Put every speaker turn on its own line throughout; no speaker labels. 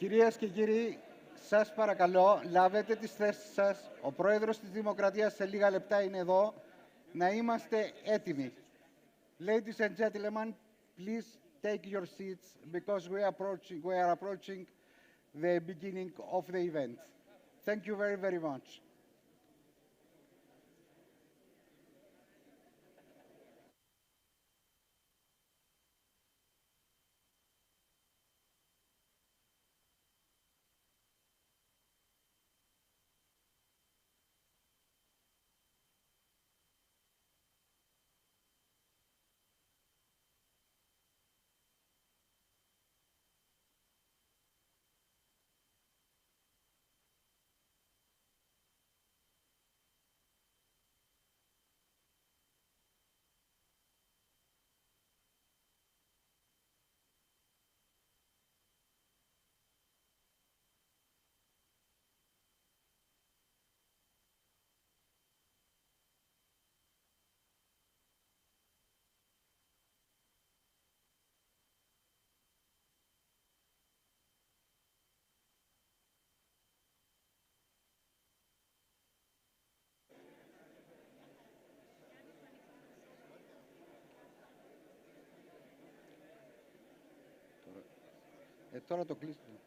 Κυρίες και κύριοι, σας παρακαλώ, λάβετε τις θέσεις σας. Ο Πρόεδρος της Δημοκρατίας σε λίγα λεπτά είναι εδώ. Να είμαστε έτοιμοι. Ladies and gentlemen, please take your seats because we are approaching the beginning of the event. Thank you very, very much. Τώρα το κλείσουμε.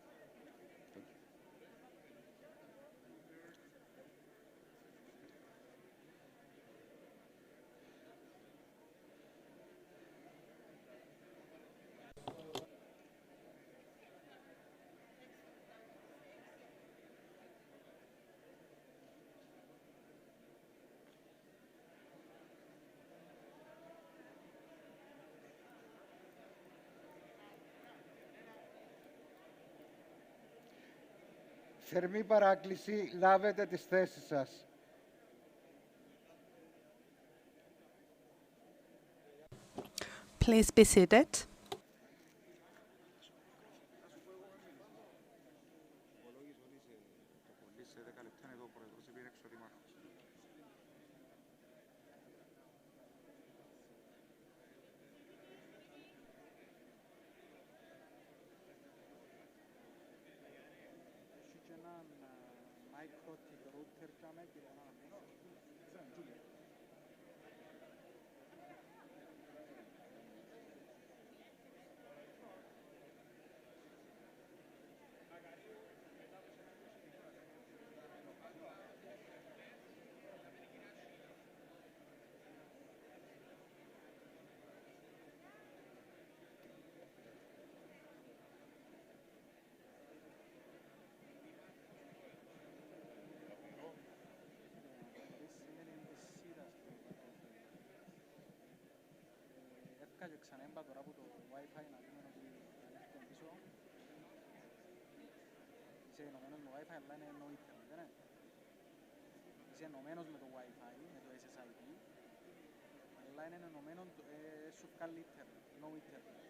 Θερμή παράκληση, λάβετε τις θέσεις σας.
Please be seated.
Και ξανέμπα τώρα από το Wi-Fi να δούμε ότι έρχεται πίσω. Είσαι ενωμένος με Wi-Fi, αλλά είναι no internet, δεν είναι? Είσαι ενωμένος με το Wi-Fi, με το SSID, αλλά είναι ενωμένος, σου βγάλει internet, no internet.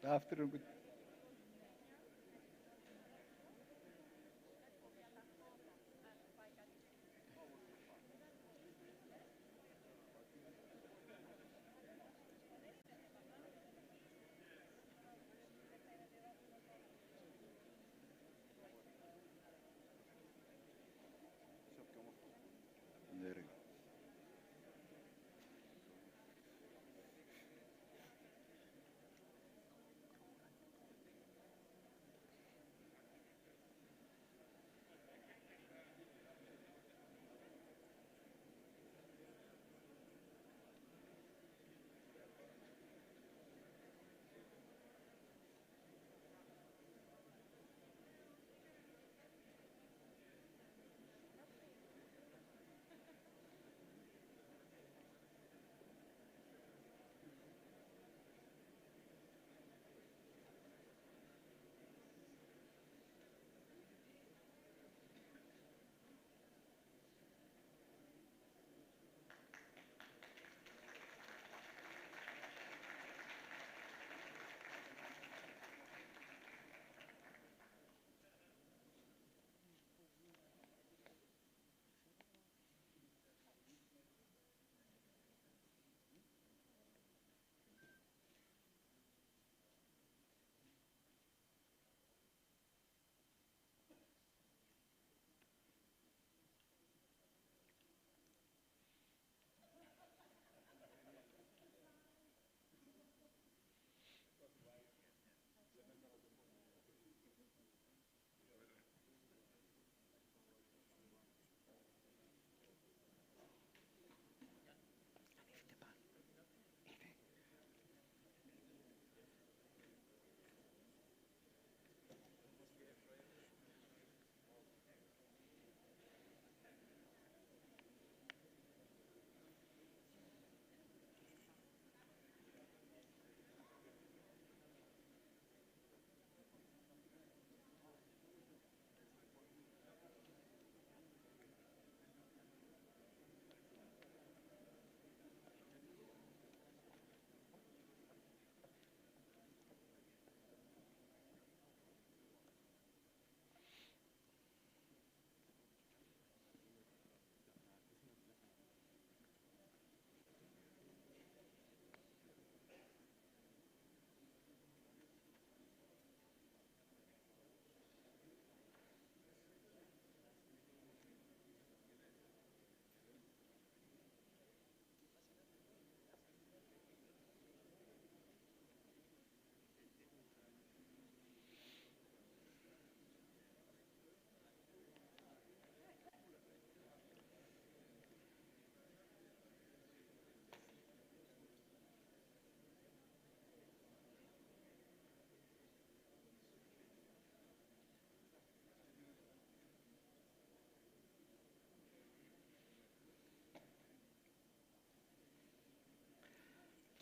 Afternoon.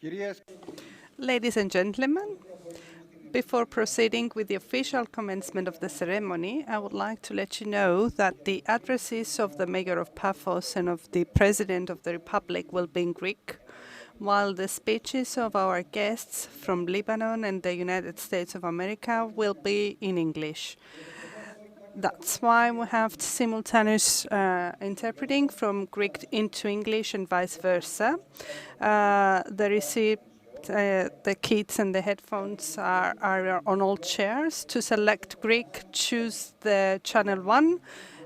Κυρίες
Ladies and gentlemen, before proceeding with the official commencement of the ceremony, I would like to let you know that the addresses of the Mayor of Pafos and of the President of the Republic will be in Greek, while the speeches of our guests from Lebanon and the United States of America will be in English. That's why we have simultaneous interpreting from Greek into English and vice versa. The receipt, the kits and the headphones are on all chairs. To select Greek, choose the channel 1,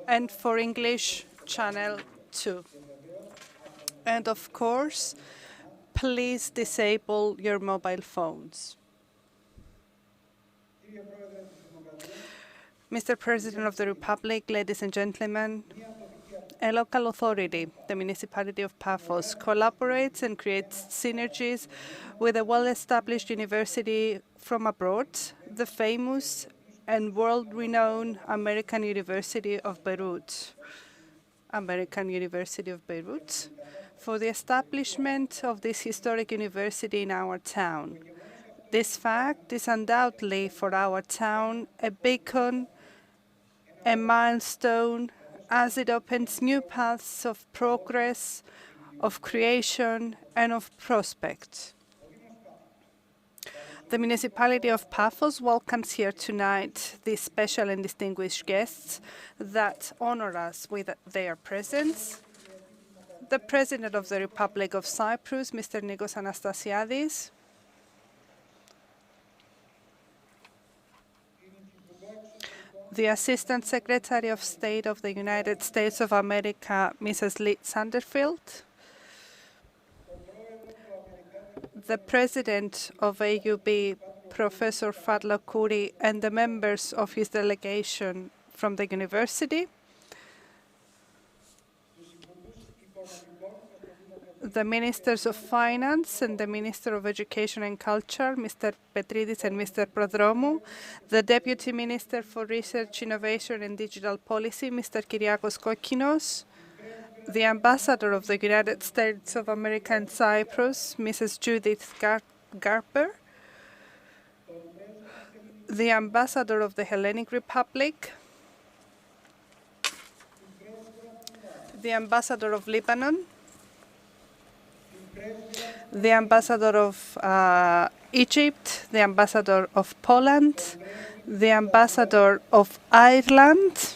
and for English, channel 2. And of course, please disable your mobile phones. Mr. President of the Republic, ladies and gentlemen, a local authority, the Municipality of Pafos, collaborates and creates synergies with a well-established university from abroad, the famous and world-renowned American University of Beirut. American University of Beirut, for the establishment of this historic university in our town. This fact is undoubtedly for our town a beacon, a milestone, as it opens new paths of progress, of creation, and of prospect. The Municipality of Pafos welcomes here tonight these special and distinguished guests that honor us with their presence. The President of the Republic of Cyprus, Mr. Nikos Anastasiadis. The Assistant Secretary of State of the United States of America, Mrs. Liz Sanderfield. The President of AUB, Professor Fadlo Kouri, and the members of his delegation from the university. The Ministers of Finance and the Minister of Education and Culture, Mr. Petridis and Mr. Prodromou. The Deputy Minister for Research, Innovation and Digital Policy, Mr. Kyriakos Kokkinos. The Ambassador of the United States of America in Cyprus, Mrs. Judith Garper. The Ambassador of the Hellenic Republic. The Ambassador of Lebanon. The Ambassador of Egypt, the Ambassador of Poland, the Ambassador of Ireland,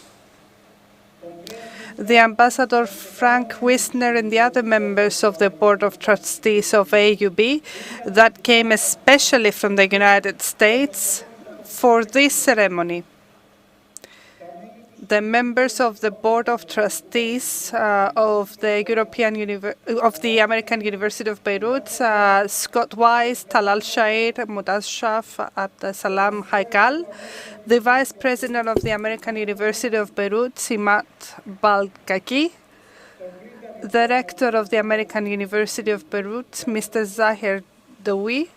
the Ambassador Frank Wisner, and the other members of the Board of Trustees of AUB that came especially from the United States for this ceremony. The members of the Board of Trustees of the American University of Beirut, Scott Wise, Talal Shahid, Mutaz Shaf, Abdesalam Haikal, the Vice President of the American University of Beirut, Simat Balkaki, the Rector of the American University of Beirut, Mr. Zahir Doui,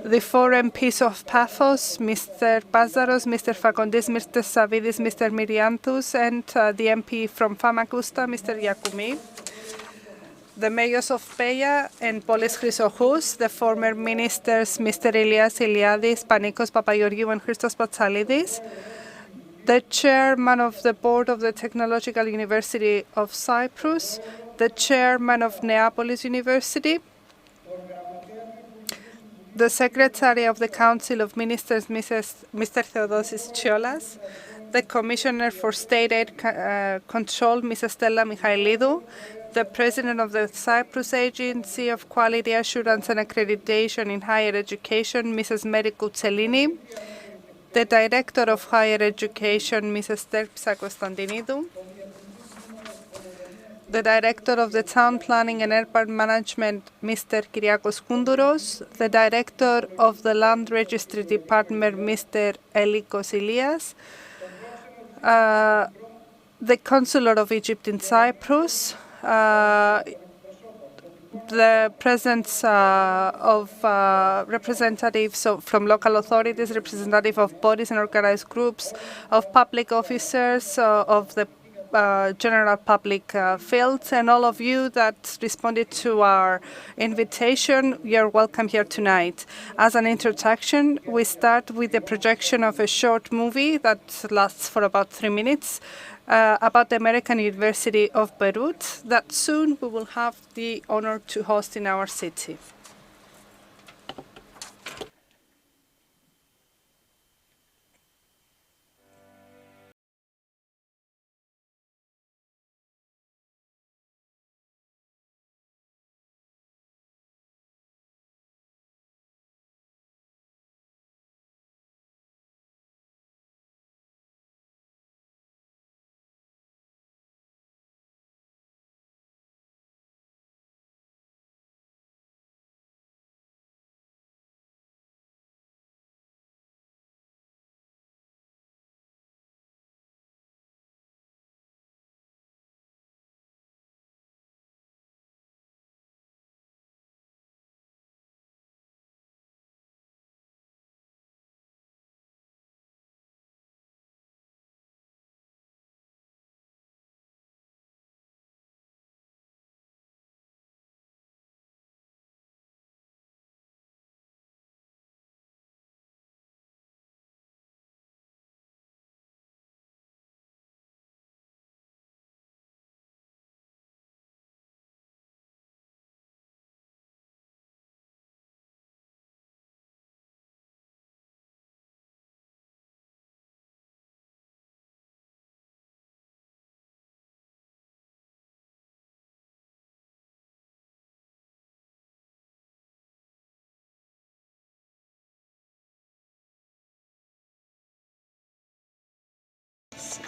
the four MPs of Pafos, Mr. Pazaros, Mr. Fakondis, Mr. Savidis, Mr. Mirianthous, and the MP from Famagusta, Mr. Yakoumi. The mayors of Peia and Polis Chrysochous, the former ministers, Mr. Elias Iliadis, Panikos Papageorgiou, and Christos Patsalidis. The chairman of the board of the Technological University of Cyprus, the chairman of Neapolis University, the Secretary of the Council of Ministers, Mr. Theodosis Chiolas, the Commissioner for State Aid Control, Mrs. Stella Michailidou, the President of the Cyprus Agency of Quality Assurance and Accreditation in Higher Education, Mrs. Mary Koutselini, the Director of Higher Education, Mrs. Terpsa Konstantinidou, the Director of the Town Planning and Urban Management, Mr. Kyriakos Koundouros, the Director of the Land Registry Department, Mr. Elikos Ilias, the Consular of Egypt in Cyprus, the presence of representatives from local authorities, representative of bodies and organized groups, of public officers, of the general public fields, and all of you that responded to our invitation. You're welcome here tonight. As an introduction, we start with the projection of a short movie that lasts for about 3 minutes about the American University of Beirut that soon we will have the honor to host in our city.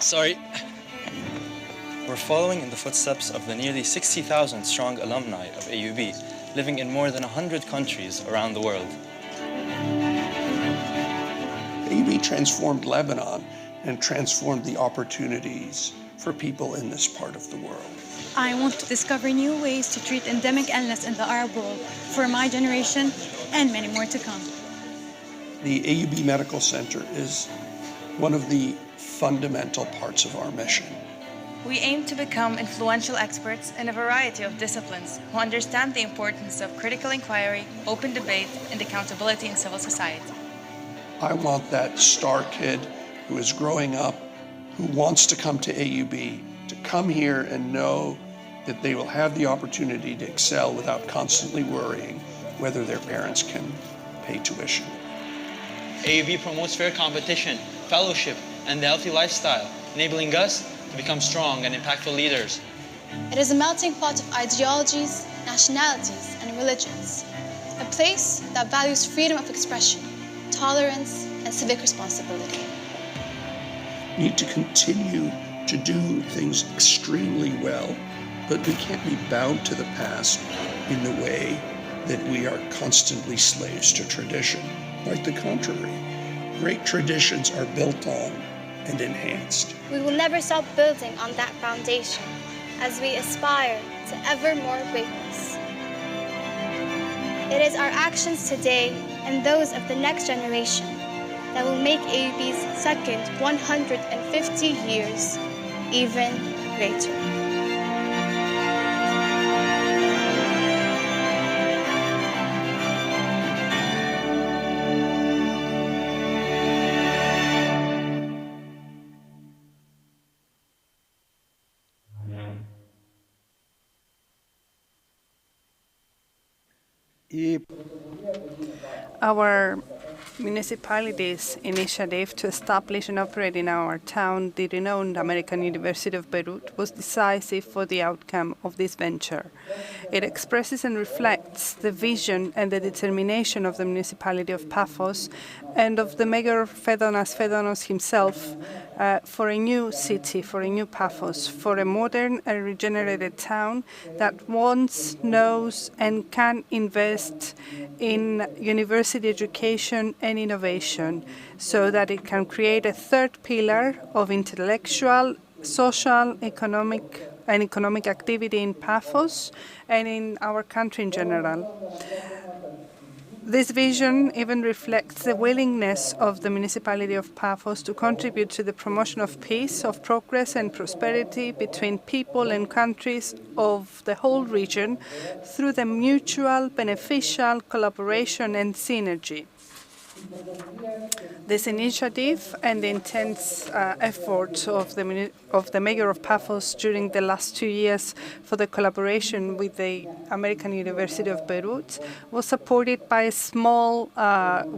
Sorry. We're following in the footsteps of the nearly 60,000 strong alumni of AUB, living in more than 100 countries around the world.
AUB transformed Lebanon and transformed the opportunities for people in this part of the world.
I want to discover new ways to treat endemic illness in the Arab world for my generation and many more to come.
The AUB Medical Center is one of the fundamental parts of our mission.
We aim to become influential experts in a variety of disciplines who understand the importance of critical inquiry, open debate, and accountability in civil society.
I want that star kid who is growing up, who wants to come to AUB, to come here and know that they will have the opportunity to excel without constantly worrying whether their parents can pay tuition.
AUB promotes fair competition, fellowship, and the healthy lifestyle, enabling us to become strong and impactful leaders.
It is a melting pot of ideologies, nationalities, and religions. A place that values freedom of expression, tolerance, and civic responsibility.
We need to continue to do things extremely well, but we can't be bound to the past in the way that we are constantly slaves to tradition. Quite the contrary. Great traditions are built on and enhanced.
We will never stop building on that foundation as we aspire to ever more greatness. It is our actions today and those of the next generation that will make AUB's second 150 years even greater.
Our municipality's initiative to establish and operate in our town the renowned American University of Beirut was decisive for the outcome of this venture. It expresses and reflects the vision and the determination of the Municipality of Pafos and of the Mayor Fedonas himself for a new city, for a new Pafos, for a modern and regenerated town that wants, knows, and can invest in university education and innovation so that it can create a third pillar of intellectual, social, economic activity in Pafos and in our country in general. This vision even reflects the willingness of the Municipality of Pafos to contribute to the promotion of peace, of progress and prosperity between people and countries of the whole region through the mutual beneficial collaboration and synergy. This initiative and the intense efforts of the Mayor of Pafos during the last 2 years for the collaboration with the American University of Beirut was supported by a small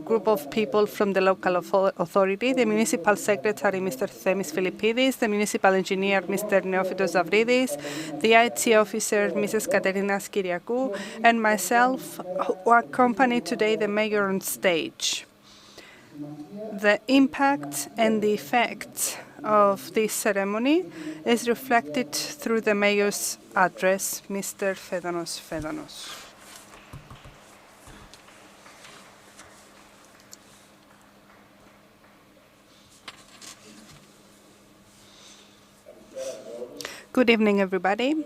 group of people from the local authority, the Municipal Secretary, Mr. Themis Philippidis, the Municipal Engineer, Mr. Neophytos Zavridis, the IT Officer, Mrs. Katerinas Kyriakou, and myself, who accompany today the Mayor on stage. The impact and the effect of this ceremony is reflected through the Mayor's address, Mr. Fedonos. Good evening, everybody.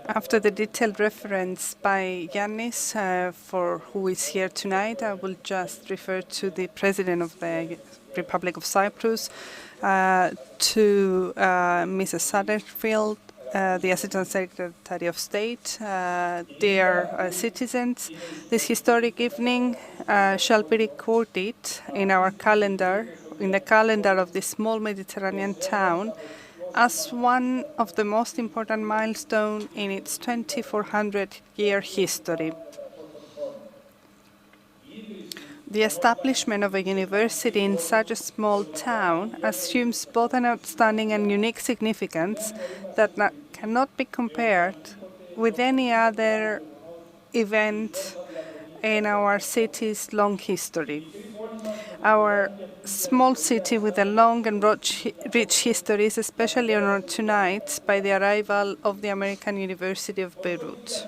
After the detailed reference by Yannis, for who is here tonight, I will just refer to the President of the Republic of Cyprus, to Mrs. Satterfield, the Assistant Secretary of State, dear citizens. This historic evening shall be recorded in our calendar, in the calendar of this small Mediterranean town, as one of the most important milestones in its 2,400-year history. The establishment of a university in such a small town assumes both an outstanding and unique significance that cannot be compared with any other event in our city's long history. Our small city with a long and rich history is especially honored tonight by the arrival of the American University of Beirut.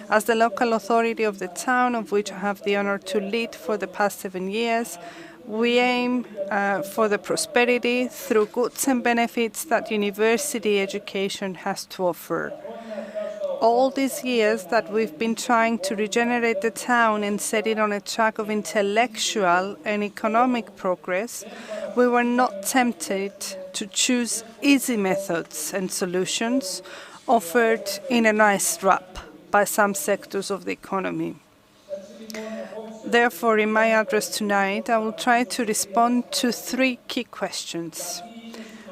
As the local authority of the town, of which I have the honor to lead for the past 7 years, we aim for the prosperity through goods and benefits that university education has to offer. All these years that we've been trying to regenerate the town and set it on a track of intellectual and economic progress, we were not tempted to choose easy methods and solutions offered in a nice wrap by some sectors of the economy. Therefore, in my address tonight, I will try to respond to 3 key questions.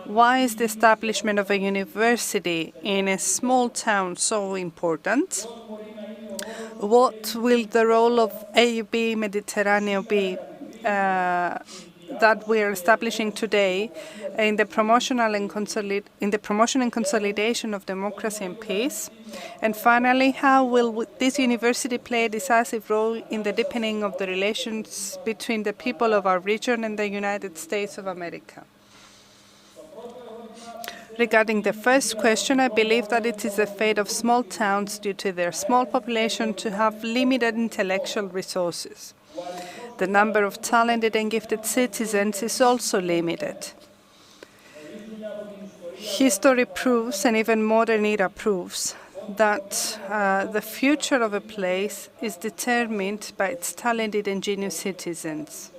Why is the establishment of a university in a small town so important? What will the role of AUB Mediterraneo be that we are establishing today in the promotion and consolidation of democracy and peace? And finally, how will this university play a decisive role in the deepening of the relations between the people of our region and the United States of America? Regarding the first question, I believe that it is the fate of small towns due to their small population to have limited intellectual resources. The number of talented and gifted citizens is also limited. History proves, and even modern era proves, that the future of a place is determined by its talented and genius citizens.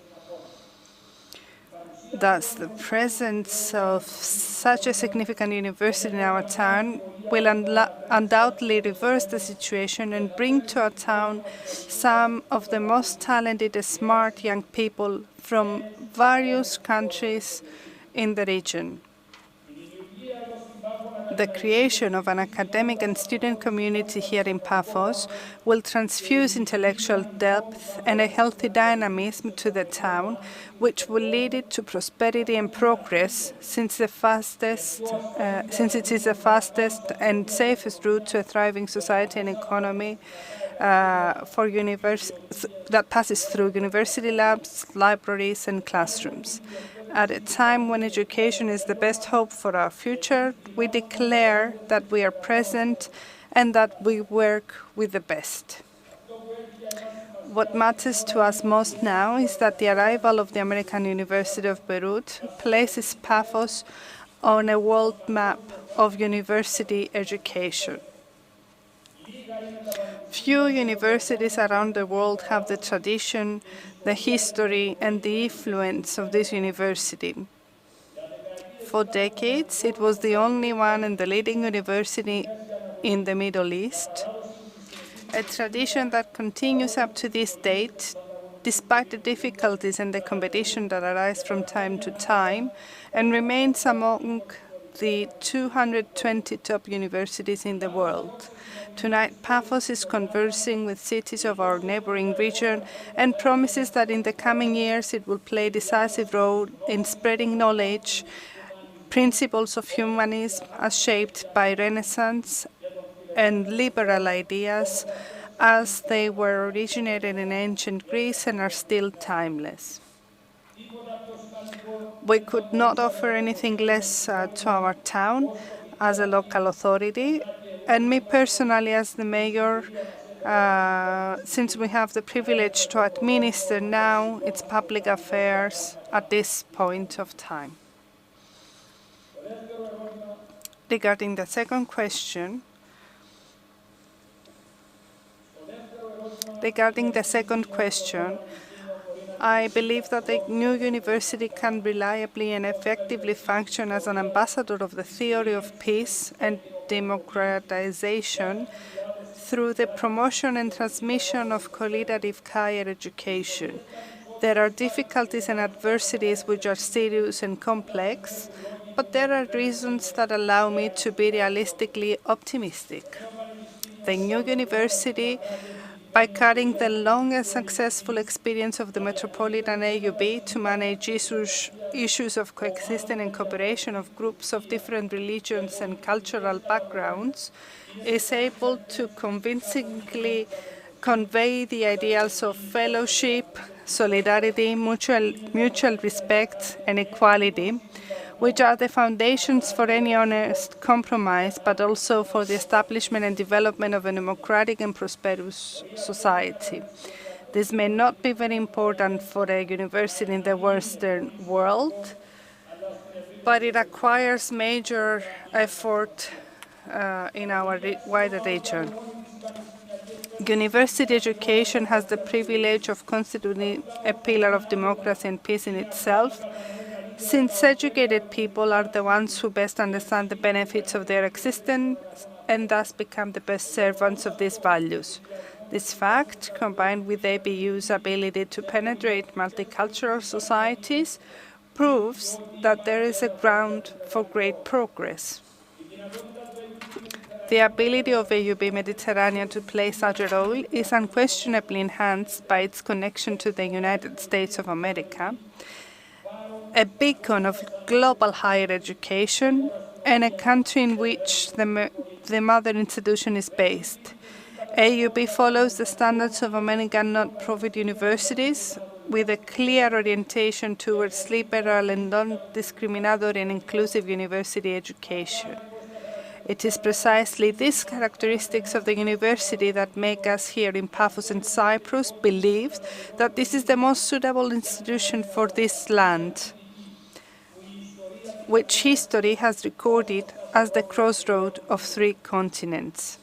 Thus, the presence of such a significant university in our town will undoubtedly reverse the situation and bring to our town some of the most talented and smart young people from various countries in the region. The creation of an academic and student community here in Pafos will transfuse intellectual depth and a healthy dynamism to the town, which will lead it to prosperity and progress, since it is the fastest and safest route to a thriving society and economy that passes through university labs, libraries, and classrooms. At a time when education is the best hope for our future, we declare that we are present and that we work with the best. What matters to us most now is that the arrival of the American University of Beirut places Pafos on a world map of university education. Few universities around the world have the tradition, the history, and the influence of this university. For decades, it was the only one and the leading university in the Middle East, a tradition that continues up to this date, despite the difficulties and the competition that arise from time to time, and remains among the 220 top universities in the world. Tonight, Pafos is conversing with cities of our neighboring region and promises that in the coming years it will play a decisive role in spreading knowledge, principles of humanism as shaped by Renaissance and liberal ideas as they were originated in ancient Greece and are still timeless. We could not offer anything less to our town as a local authority, and me personally as the mayor, since we have the privilege to administer now its public affairs at this point of time. Regarding the second question, I believe that the new university can reliably and effectively function as an ambassador of the theory of peace and democratization through the promotion and transmission of qualitative higher education. There are difficulties and adversities which are serious and complex, but there are reasons that allow me to be realistically optimistic. The new university, by carrying the long and successful experience of the Metropolitan AUB to manage issues of coexistence and cooperation of groups of different religions and cultural backgrounds, is able to convincingly convey the ideals of fellowship, solidarity, mutual respect, and equality, which are the foundations for any honest compromise, but also for the establishment and development of a democratic and prosperous society. This may not be very important for a university in the Western world, but it requires major effort in our wider region. University education has the privilege of constituting a pillar of democracy and peace in itself, since educated people are the ones who best understand the benefits of their existence and thus become the best servants of these values. This fact, combined with ABU's ability to penetrate multicultural societies, proves that there is a ground for great progress. The ability of AUB Mediterraneo to play such a role is unquestionably enhanced by its connection to the United States of America, a beacon of global higher education, and a country in which the mother institution is based. AUB follows the standards of American not-profit universities with a clear orientation towards liberal and non-discriminatory and inclusive university education. It is precisely these characteristics of the university that make us here in Pafos and Cyprus believe that this is the most suitable institution for this land, which history has recorded as the crossroad of three continents.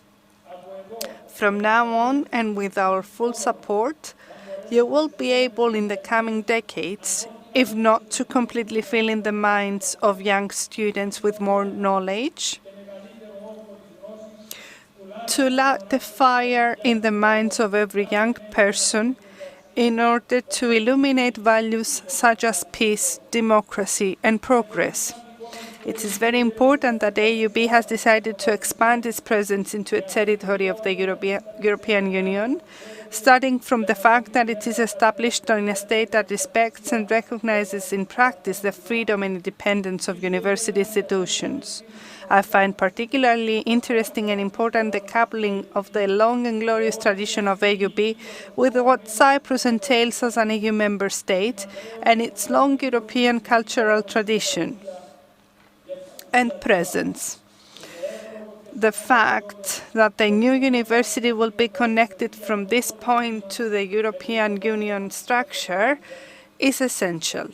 From now on, and with our full support, you will be able in the coming decades, if not to completely fill in the minds of young students with more knowledge, to light the fire in the minds of every young person in order to illuminate values such as peace, democracy, and progress. It is very important that AUB has decided to expand its presence into a territory of the European Union, starting from the fact that it is established in a state that respects and recognizes in practice the freedom and independence of university institutions. I find particularly interesting and important the coupling of the long and glorious tradition of AUB with what Cyprus entails as an EU member state and its long European cultural tradition and presence. The fact that the new university will be connected from this point to the European Union structure is essential.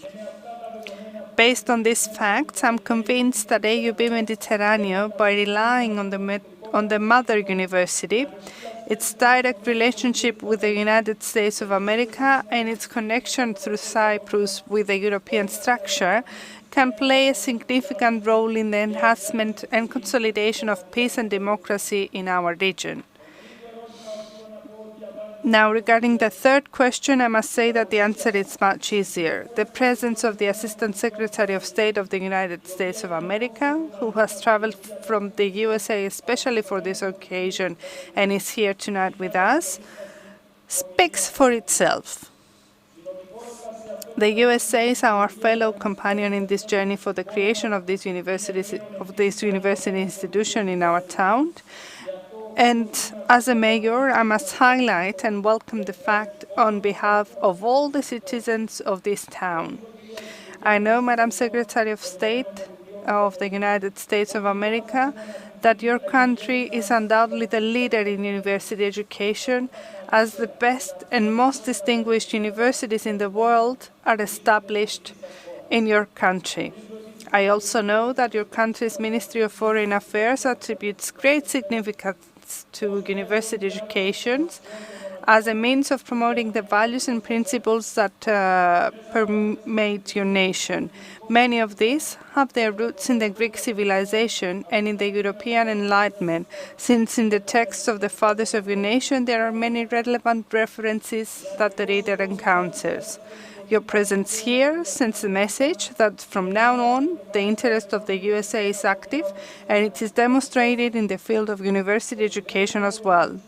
Based on these facts, I'm convinced that AUB Mediterraneo, by relying on the mother university, its direct relationship with the United States of America, and its connection through Cyprus with the European structure, can play a significant role in the enhancement and consolidation of peace and democracy in our region. Now, regarding the third question, I must say that the answer is much easier. The presence of the Assistant Secretary of State of the United States of America, who has traveled from the USA especially for this occasion and is here tonight with us, speaks for itself. The USA is our fellow companion in this journey for the creation of this university institution in our town. And as a mayor, I must highlight and welcome the fact on behalf of all the citizens of this town. I know, Madam Secretary of State of the United States of America, that your country is undoubtedly the leader in university education, as the best and most distinguished universities in the world are established in your country. I also know that your country's Ministry of Foreign Affairs attributes great significance to university education as a means of promoting the values and principles that permeate your nation. Many of these have their roots in the Greek civilization and in the European Enlightenment, since in the texts of the fathers of your nation there are many relevant references that the reader encounters. Your presence here sends a message that from now on, the interest of the USA is active, and it is demonstrated in the field of university education as well.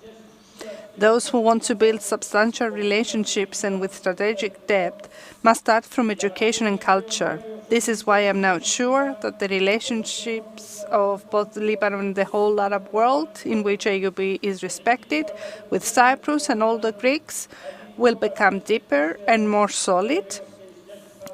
Those who want to build substantial relationships and with strategic depth must start from education and culture. This is why I'm now sure that the relationships of both Lebanon and the whole Arab world, in which AUB is respected, with Cyprus and all the Greeks, will become deeper and more solid.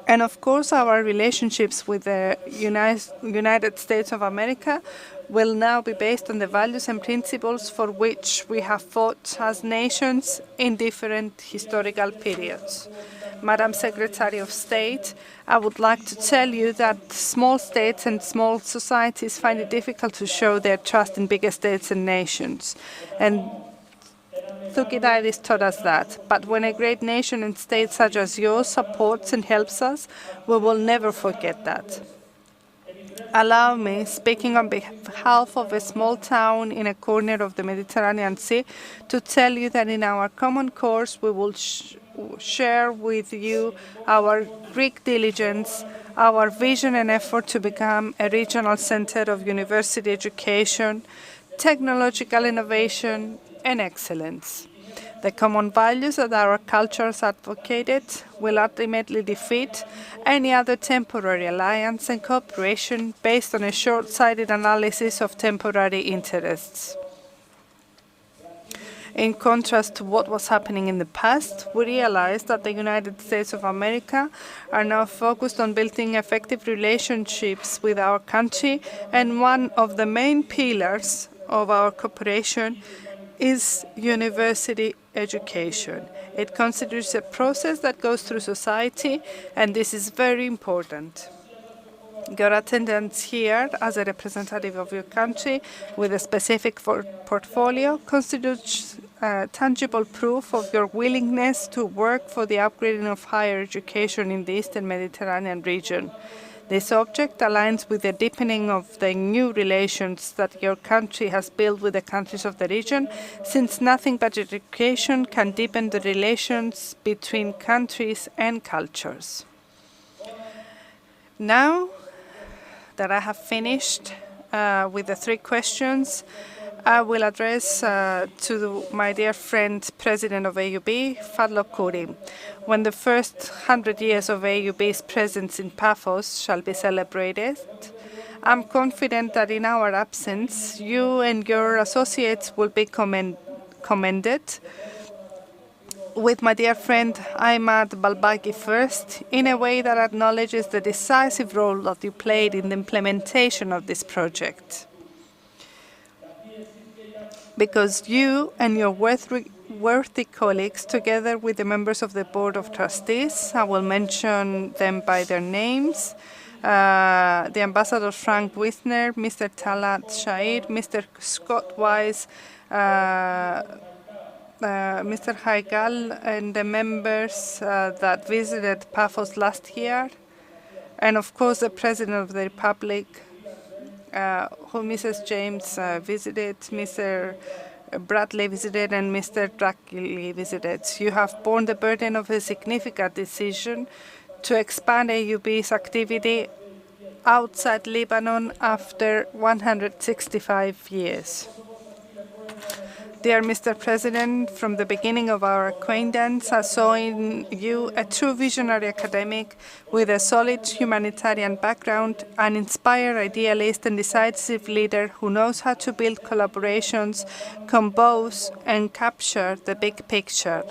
And of course, our relationships with the United States of America will now be based on the values and principles for which we have fought as nations in different historical periods. Madam Secretary of State, I would like to tell you that small states and small societies find it difficult to show their trust in bigger states and nations. And Thucydides taught us that. But when a great nation and state such as yours supports and helps us, we will never forget that. Allow me, speaking on behalf of a small town in a corner of the Mediterranean Sea, to tell you that in our common course we will share with you our Greek diligence, our vision and effort to become a regional center of university education, technological innovation, and excellence. The common values that our cultures advocated will ultimately defeat any other temporary alliance and cooperation based on a short-sighted analysis of temporary interests. In contrast to what was happening in the past, we realized that the United States of America are now focused on building effective relationships with our country, and one of the main pillars of our cooperation is university education. It considers a process that goes through society, and this is very important. Your attendance here as a representative of your country with a specific portfolio constitutes tangible proof of your willingness to work for the upgrading of higher education in the Eastern Mediterranean region. This object aligns with the deepening of the new relations that your country has built with the countries of the region, since nothing but education can deepen the relations between countries and cultures. Now that I have finished with the 3 questions, I will address to my dear friend, President of AUB, Fadlo Kouri. When the first 100 years of AUB's presence in Pafos shall be celebrated, I'm confident that in our absence, you and your associates will be commended, with my dear friend Ahmad Balbaki first, in a way that acknowledges the decisive role that you played in the implementation of this project. Because you and your worthy colleagues, together with the members of the Board of Trustees, I will mention them by their names, the Ambassador Frank Wisner, Mr. Talat Shair, Mr. Scott Wise, Mr. Haigal, and the members that visited Pafos last year, and of course the President of the Republic, who Mrs. James visited, Mr. Bradley visited, and Mr. Drackley visited. You have borne the burden of a significant decision to expand AUB's activity outside Lebanon after 165 years. Dear Mr. President, from the beginning of our acquaintance, I saw in you a true visionary academic with a solid humanitarian background, an inspired idealist and decisive leader who knows how to build collaborations, compose, and capture the big picture.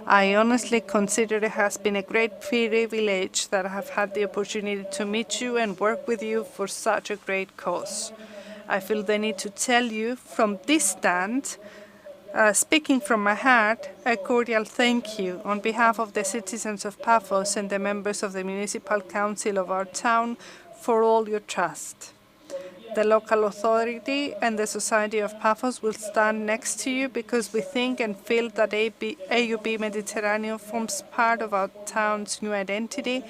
I honestly consider it has been a great privilege that I have had the opportunity to meet you and work with you for such a great cause. I feel the need to tell you from this stand, speaking from my heart, a cordial thank you on behalf of the citizens of Pafos and the members of the Municipal Council of our town for all your trust. The local authority and the Society of Pafos will stand next to you because we think and feel that AUB Mediterraneo forms part of our town's new identity.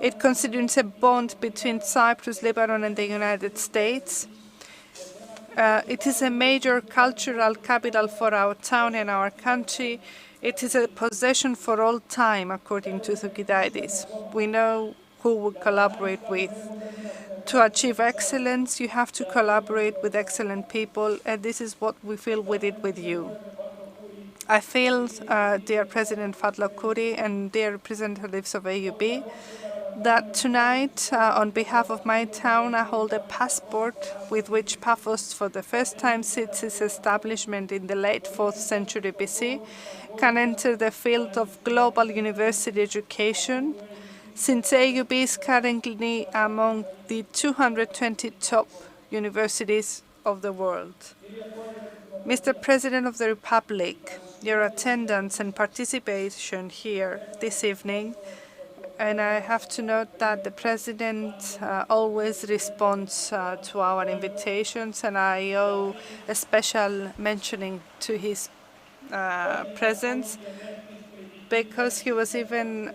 It constitutes a bond between Cyprus, Lebanon, and the United States. It is a major cultural capital for our town and our country. It is a possession for all time, according to Thucydides. We know who we collaborate with. To achieve excellence, you have to collaborate with excellent people, and this is what we feel we did with you. I feel, dear President Fadlo Kouri and dear representatives of AUB, that tonight, on behalf of my town, I hold a passport with which Pafos, for the first time since its establishment in the late 4th century BC, can enter the field of global university education, since AUB is currently among the 220 top universities of the world. Mr. President of the Republic, your attendance and participation here this evening, and I have to note that the President always responds to our invitations, and I owe a special mentioning to his presence, because he was even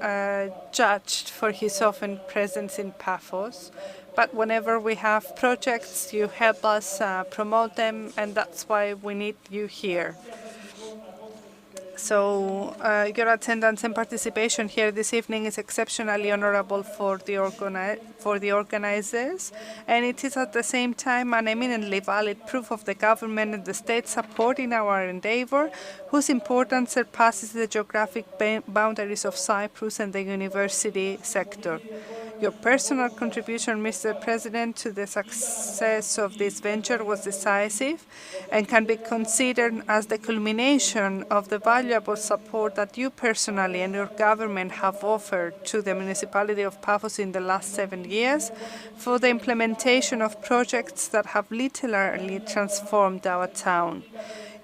judged for his often presence in Pafos. But whenever we have projects, you help us promote them, and that's why we need you here. So your attendance and participation here this evening is exceptionally honorable for the organizers, and it is at the same time an eminently valid proof of the government and the state support in our endeavor, whose importance surpasses the geographic boundaries of Cyprus and the university sector. Your personal contribution, Mr. President, to the success of this venture was decisive and can be considered as the culmination of the valuable support that you personally and your government have offered to the Municipality of Pafos in the last 7 years for the implementation of projects that have literally transformed our town.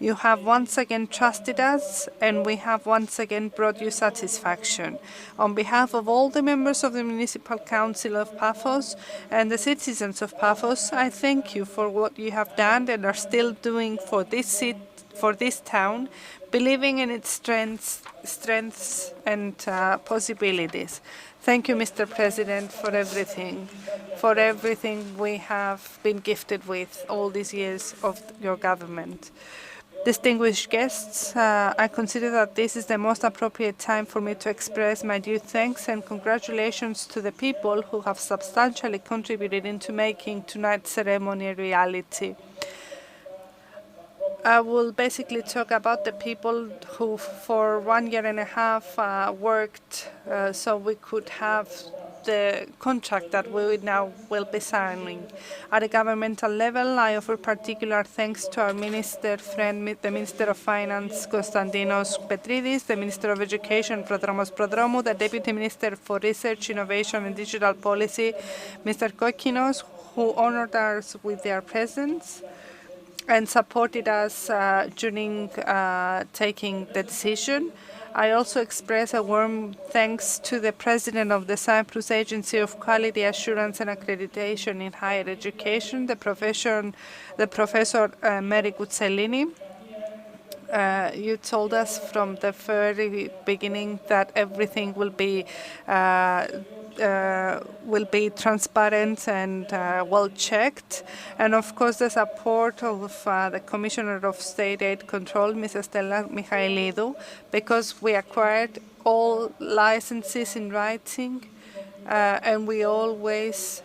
You have once again trusted us, and we have once again brought you satisfaction. On behalf of all the members of the Municipal Council of Pafos and the citizens of Pafos, I thank you for what you have done and are still doing for this town, believing in its strengths and possibilities. Thank you, Mr. President, for everything we have been gifted with all these years of your government. Distinguished guests, I consider that this is the most appropriate time for me to express my due thanks and congratulations to the people who have substantially contributed into making tonight's ceremony a reality. I will basically talk about the people who for 1.5 years worked so we could have the contract that we now will be signing. At a governmental level, I offer particular thanks to our minister friend, the Minister of Finance, Konstantinos Petridis, the Minister of Education, Prodromos Prodromou, the Deputy Minister for Research, Innovation and Digital Policy, Mr. Kokinos, who honored us with their presence and supported us during taking the decision. I also express a warm thanks to the President of the Cyprus Agency of Quality Assurance and Accreditation in Higher Education, the Professor Mary Koutselini. You told us from the very beginning that everything will be transparent and well checked, and of course the support of the Commissioner of State Aid Control, Mrs. Stella Michailidou, because we acquired all licenses in writing and we always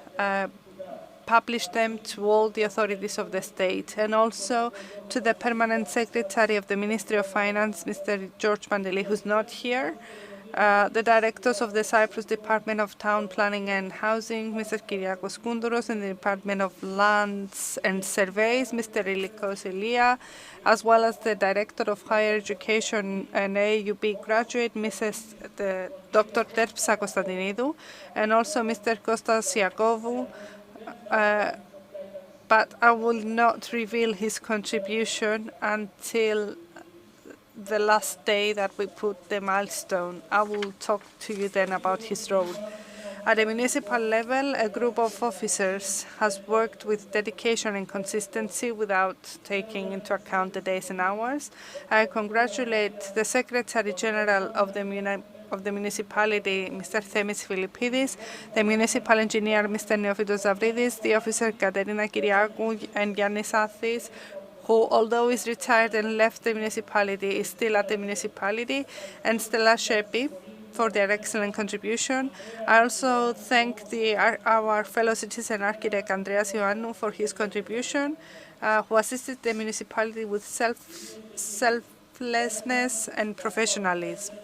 publish them to all the authorities of the state, and also to the Permanent Secretary of the Ministry of Finance, Mr. George Mandeli, who's not here, the directors of the Cyprus Department of Town Planning and Housing, Mr. Kyriakos Koundouros, and the Department of Lands and Surveys, Mr. Ilikos Elia, as well as the Director of Higher Education and AUB graduate, Dr. Terpsa Konstantinidou, and also Mr. Kostas Iakovou, but I will not reveal his contribution until the last day that we put the milestone. I will talk to you then about his role. At a municipal level, a group of officers has worked with dedication and consistency without taking into account the days and hours. I congratulate the Secretary General of the municipality, Mr. Themis Philippidis, the municipal engineer, Mr. Neophytos Zavridis, the officer Katerina Kyriakou and Yannis Athis, who, although is retired and left the municipality, is still at the municipality, and Stella Shepi for their excellent contribution. I also thank our fellow citizen architect Andreas Ioannou for his contribution, who assisted the municipality with selflessness and professionalism.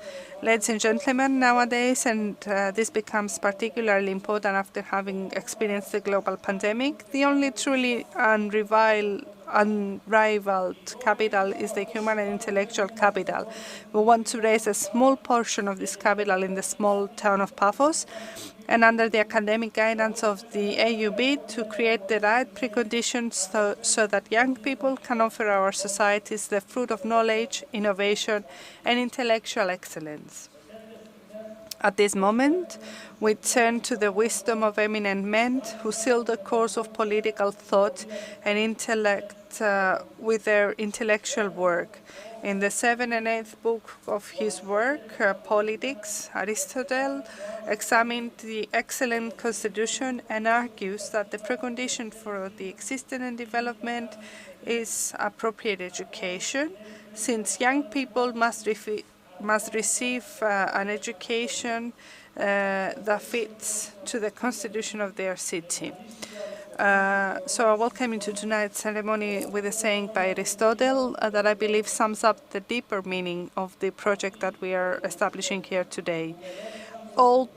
Ladies and gentlemen, nowadays, and this becomes particularly important after having experienced the global pandemic, the only truly unrivaled capital is the human and intellectual capital. We want to raise a small portion of this capital in the small town of Pafos, and under the academic guidance of the AUB to create the right preconditions so that young people can offer our societies the fruit of knowledge, innovation, and intellectual excellence. At this moment, we turn to the wisdom of eminent men who sealed the course of political thought and intellect with their intellectual work. In the 7th and 8th book of his work, Politics, Aristotle examined the excellent constitution and argues that the precondition for the existence and development is appropriate education, since young people must receive an education that fits to the constitution of their city. So I welcome you to tonight's ceremony with a saying by Aristotle that I believe sums up the deeper meaning of the project that we are establishing here today. All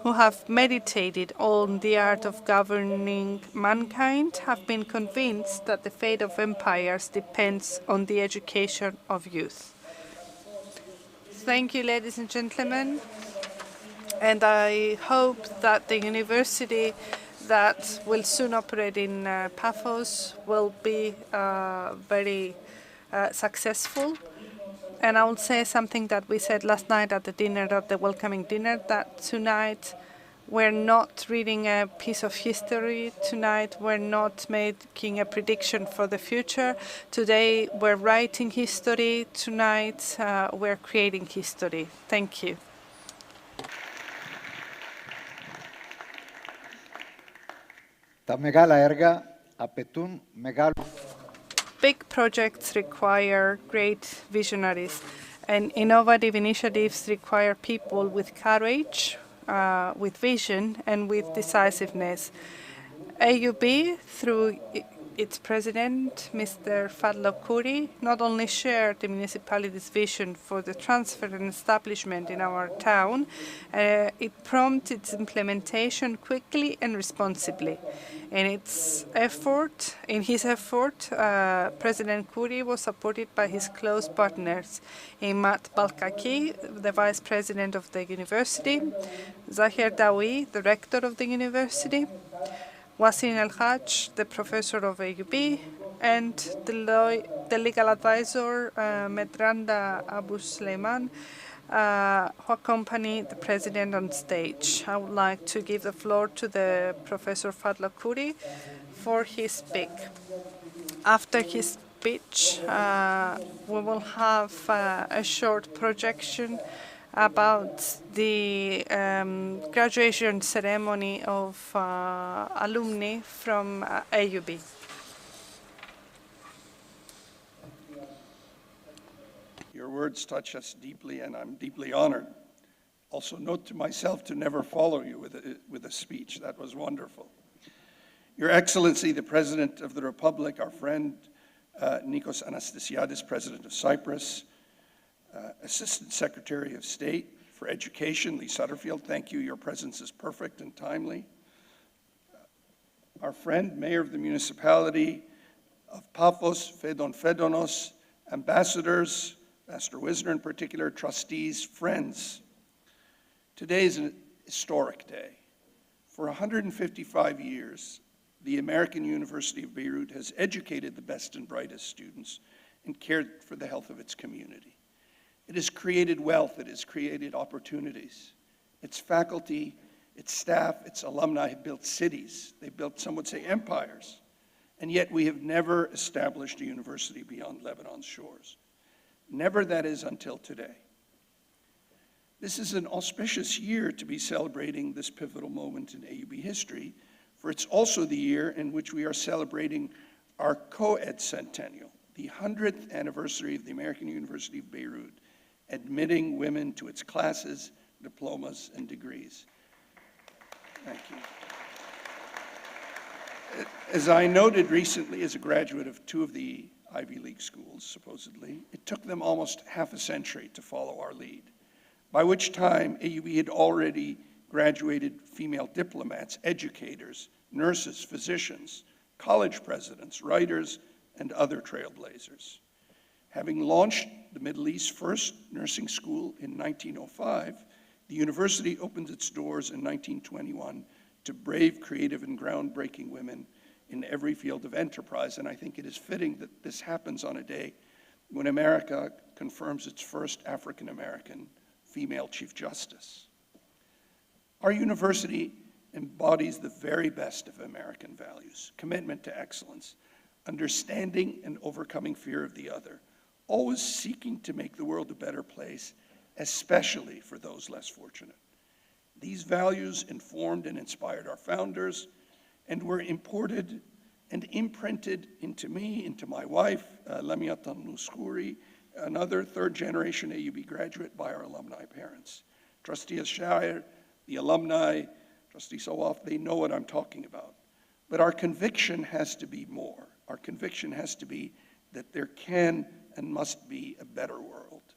who have meditated on the art of governing mankind have been convinced that the fate of empires depends on the education of youth. Thank you, ladies and gentlemen, and I hope that the university that will soon operate in Pafos will be very successful. And I will say something that we said last night at the dinner, at the welcoming dinner, that tonight we're not reading a piece of history. Tonight we're not making a prediction for the future. Today we're writing history. Tonight we're creating history. Thank you.
Τα μεγάλα έργα απαιτούν μεγάλο...
Big projects require great visionaries, and innovative initiatives require people with courage, with vision, and with decisiveness. AUB, through its president, Mr. Fadlo Kouri, not only shared the municipality's vision for the transfer and establishment in our town, it prompted its implementation quickly and responsibly. In his effort, President Kouri was supported by his close partners, Imad Balkaki, the vice president of the university, Zahir Dawi, the rector of the university, Wasim El-Haj, the professor of AUB, and the legal advisor, Medranda Abu Suleiman, who accompanied the president on stage. I would like to give the floor to the Professor Fadlo Kouri for his speak. After his speech, we will have a short projection about the graduation ceremony of alumni from AUB.
Your words touch us deeply, and I'm deeply honored. Also, note to myself to never follow you with a speech. That was wonderful. Your Excellency, the President of the Republic, our friend Nikos Anastasiadis, President of Cyprus, Assistant Secretary of State for Education, Lee Sutterfield, thank you. Your presence is perfect and timely. Our friend, Mayor of the Municipality of Pafos, Fedon Fedonos, ambassadors, Ambassador Wisner in particular, trustees, friends. Today is an historic day. For 155 years, the American University of Beirut has educated the best and brightest students and cared for the health of its community. It has created wealth, it has created opportunities. Its faculty, its staff, its alumni have built cities. They built, some would say, empires. And yet we have never established a university beyond Lebanon's shores. Never, that is, until today. This is an auspicious year to be celebrating this pivotal moment in AUB history, for it's also the year in which we are celebrating our co-ed centennial, the 100th anniversary of the American University of Beirut, admitting women to its classes, diplomas, and degrees. Thank you. As I noted recently, as a graduate of two of the Ivy League schools, supposedly, it took them almost half a century to follow our lead, by which time AUB had already graduated female diplomats, educators, nurses, physicians, college presidents, writers, and other trailblazers. Having launched the Middle East's first nursing school in 1905, the university opened its doors in 1921 to brave, creative, and groundbreaking women in every field of enterprise, and I think it is fitting that this happens on a day when America confirms its first African-American female Chief Justice. Our university embodies the very best of American values: commitment to excellence, understanding and overcoming fear of the other, always seeking to make the world a better place, especially for those less fortunate. These values informed and inspired our founders and were imported and imprinted into me, into my wife, Lamia Tanouskouri, another third-generation AUB graduate, by our alumni parents. Trustee Ashair, the alumni, Trustee Sawaf, they know what I'm talking about. But our conviction has to be more. Our conviction has to be that there can and must be a better world,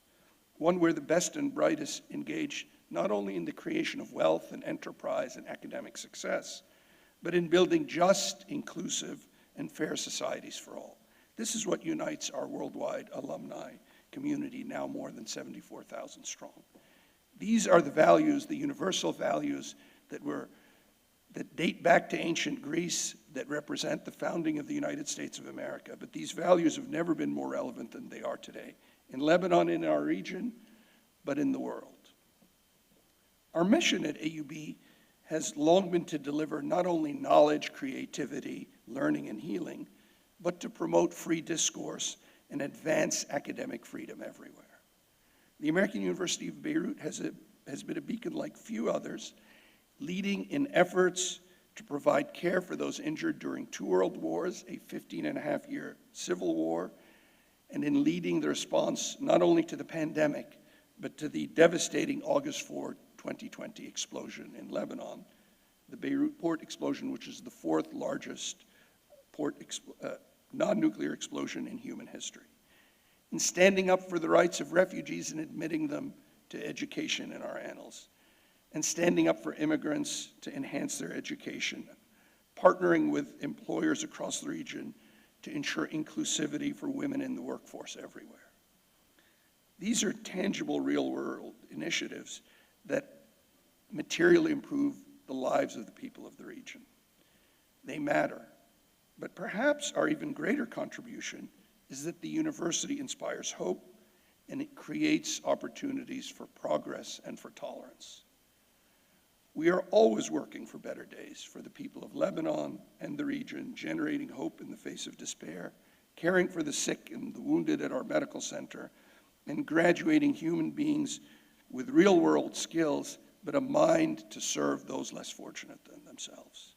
one where the best and brightest engage not only in the creation of wealth and enterprise and academic success, but in building just, inclusive, and fair societies for all. This is what unites our worldwide alumni community, now more than 74,000 strong. These are the values, the universal values that date back to ancient Greece, that represent the founding of the United States of America. But these values have never been more relevant than they are today, in Lebanon, in our region, but in the world. Our mission at AUB has long been to deliver not only knowledge, creativity, learning, and healing, but to promote free discourse and advance academic freedom everywhere. The American University of Beirut has been a beacon like few others, leading in efforts to provide care for those injured during 2 world wars, a 15-and-a-half-year civil war, and in leading the response not only to the pandemic, but to the devastating August 4, 2020 explosion in Lebanon, the Beirut port explosion, which is the 4th largest non-nuclear explosion in human history. In standing up for the rights of refugees and admitting them to education in our annals, and standing up for immigrants to enhance their education, partnering with employers across the region to ensure inclusivity for women in the workforce everywhere. These are tangible, real-world initiatives that materially improve the lives of the people of the region. They matter, but perhaps our even greater contribution is that the university inspires hope and it creates opportunities for progress and for tolerance. We are always working for better days for the people of Lebanon and the region, generating hope in the face of despair, caring for the sick and the wounded at our medical center, and graduating human beings with real-world skills, but a mind to serve those less fortunate than themselves.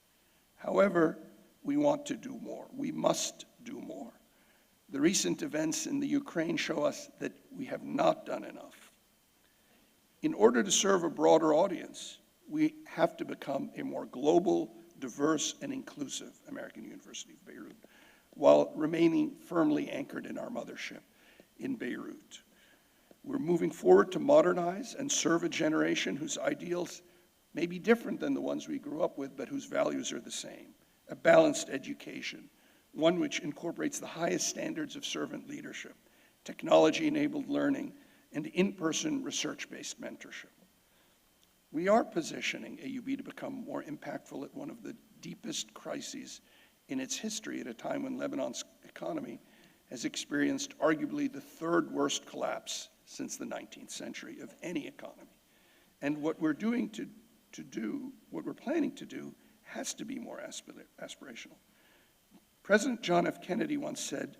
However, we want to do more. We must do more. The recent events in the Ukraine show us that we have not done enough. In order to serve a broader audience, we have to become a more global, diverse, and inclusive American University of Beirut, while remaining firmly anchored in our mothership in Beirut. We're moving forward to modernize and serve a generation whose ideals may be different than the ones we grew up with, but whose values are the same. A balanced education, one which incorporates the highest standards of servant leadership, technology-enabled learning, and in-person research-based mentorship. We are positioning AUB to become more impactful at one of the deepest crises in its history, at a time when Lebanon's economy has experienced arguably the 3rd worst collapse since the 19th century of any economy. And what we're doing what we're planning to do, has to be more aspirational. President John F. Kennedy once said,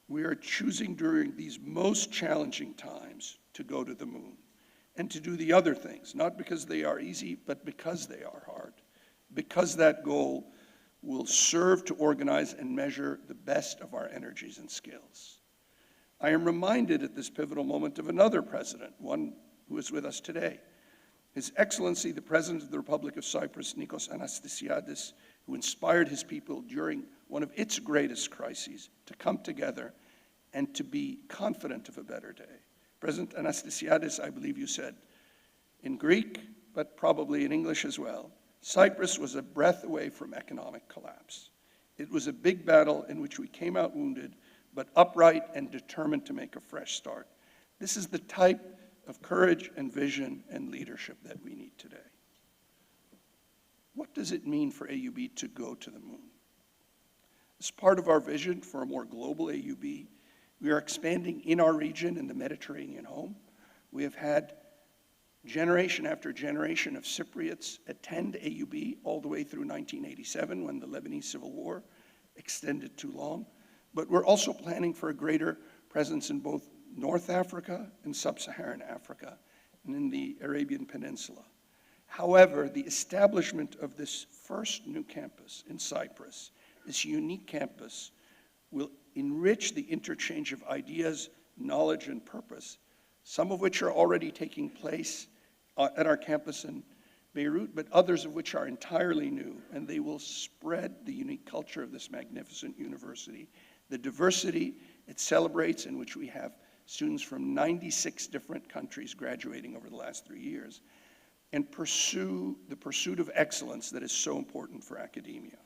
"We are choosing during these most challenging times to go to the moon and to do the other things, not because they are easy, but because they are hard, because that goal will serve to organize and measure the best of our energies and skills." I am reminded at this pivotal moment of another president, one who is with us today, His Excellency, the President of the Republic of Cyprus, Nikos Anastasiadis, who inspired his people during one of its greatest crises to come together and to be confident of a better day. President Anastasiadis, I believe you said, in Greek, but probably in English as well, Cyprus was a breath away from economic collapse. It was a big battle in which we came out wounded, but upright and determined to make a fresh start. This is the type of courage and vision and leadership that we need today. What does it mean for AUB to go to the moon? As part of our vision for a more global AUB, we are expanding in our region in the Mediterranean home. We have had generation after generation of Cypriots attend AUB all the way through 1987 when the Lebanese Civil War extended too long. But we're also planning for a greater presence in both North Africa and Sub-Saharan Africa and in the Arabian Peninsula. However, the establishment of this first new campus in Cyprus, this unique campus, will enrich the interchange of ideas, knowledge, and purpose, some of which are already taking place at our campus in Beirut, but others of which are entirely new, and they will spread the unique culture of this magnificent university, the diversity it celebrates, in which we have students from 96 different countries graduating over the last 3 years, and pursue the pursuit of excellence that is so important for academia.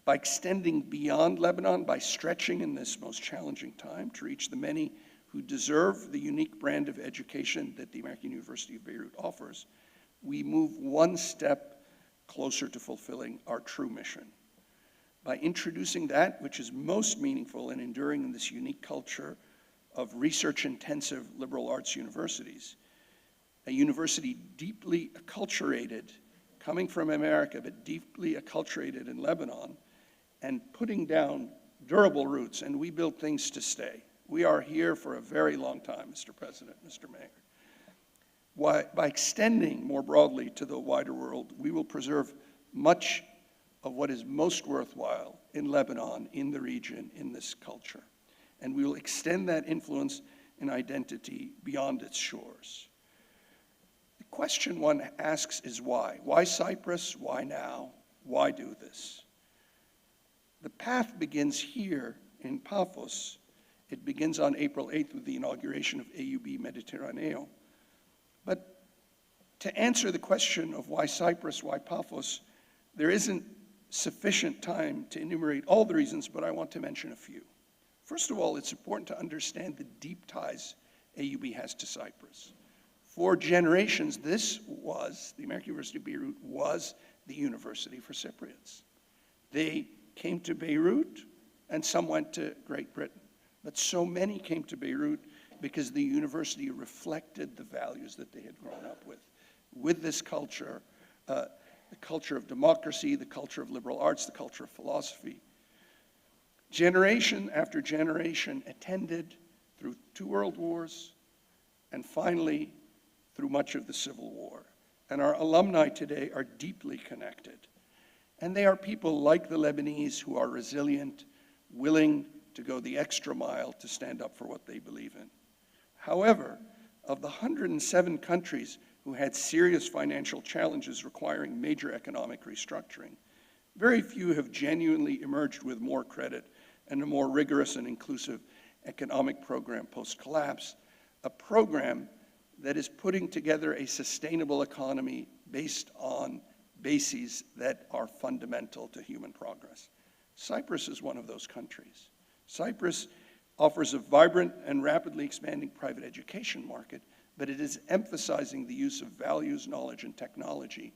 By extending beyond Lebanon, by stretching in this most challenging time to reach the many who deserve the unique brand of education that the American University of Beirut offers, we move one step closer to fulfilling our true mission. By introducing that which is most meaningful and enduring in this unique culture of research-intensive liberal arts universities, a university deeply acculturated, coming from America, but deeply acculturated in Lebanon, and putting down durable roots, and we build things to stay. We are here for a very long time, Mr. President, Mr. Mayor. By extending more broadly to the wider world, we will preserve much of what is most worthwhile in Lebanon, in the region, in this culture. And we will extend that influence and identity beyond its shores. The question one asks is why? Why Cyprus? Why now? Why do this? The path begins here in Pafos. It begins on April 8th with the inauguration of AUB Mediterraneo. But to answer the question of why Cyprus, why Pafos, there isn't sufficient time to enumerate all the reasons, but I want to mention a few. First of all, it's important to understand the deep ties AUB has to Cyprus. For generations, the American University of Beirut was the university for Cypriots. They came to Beirut, and some went to Great Britain. But so many came to Beirut because the university reflected the values that they had grown up with this culture, the culture of democracy, the culture of liberal arts, the culture of philosophy. Generation after generation attended through 2 world wars, and finally through much of the Civil War. And our alumni today are deeply connected. And they are people like the Lebanese who are resilient, willing to go the extra mile to stand up for what they believe in. However, of the 107 countries who had serious financial challenges requiring major economic restructuring, very few have genuinely emerged with more credit and a more rigorous and inclusive economic program post-collapse, a program that is putting together a sustainable economy based on bases that are fundamental to human progress. Cyprus is one of those countries. Cyprus offers a vibrant and rapidly expanding private education market, but it is emphasizing the use of values, knowledge, and technology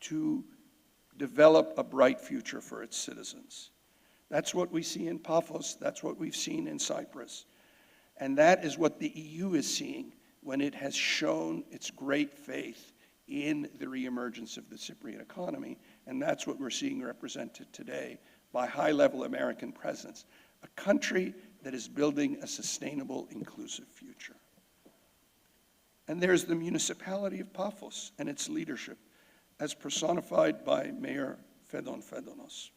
to develop a bright future for its citizens. That's what we see in Pafos, that's what we've seen in Cyprus. And that is what the EU is seeing when it has shown its great faith in the reemergence of the Cypriot economy, and that's what we're seeing represented today by high-level American presence, a country that is building a sustainable, inclusive future. And there's the Municipality of Pafos and its leadership, as personified by Mayor Fedon Fedonos.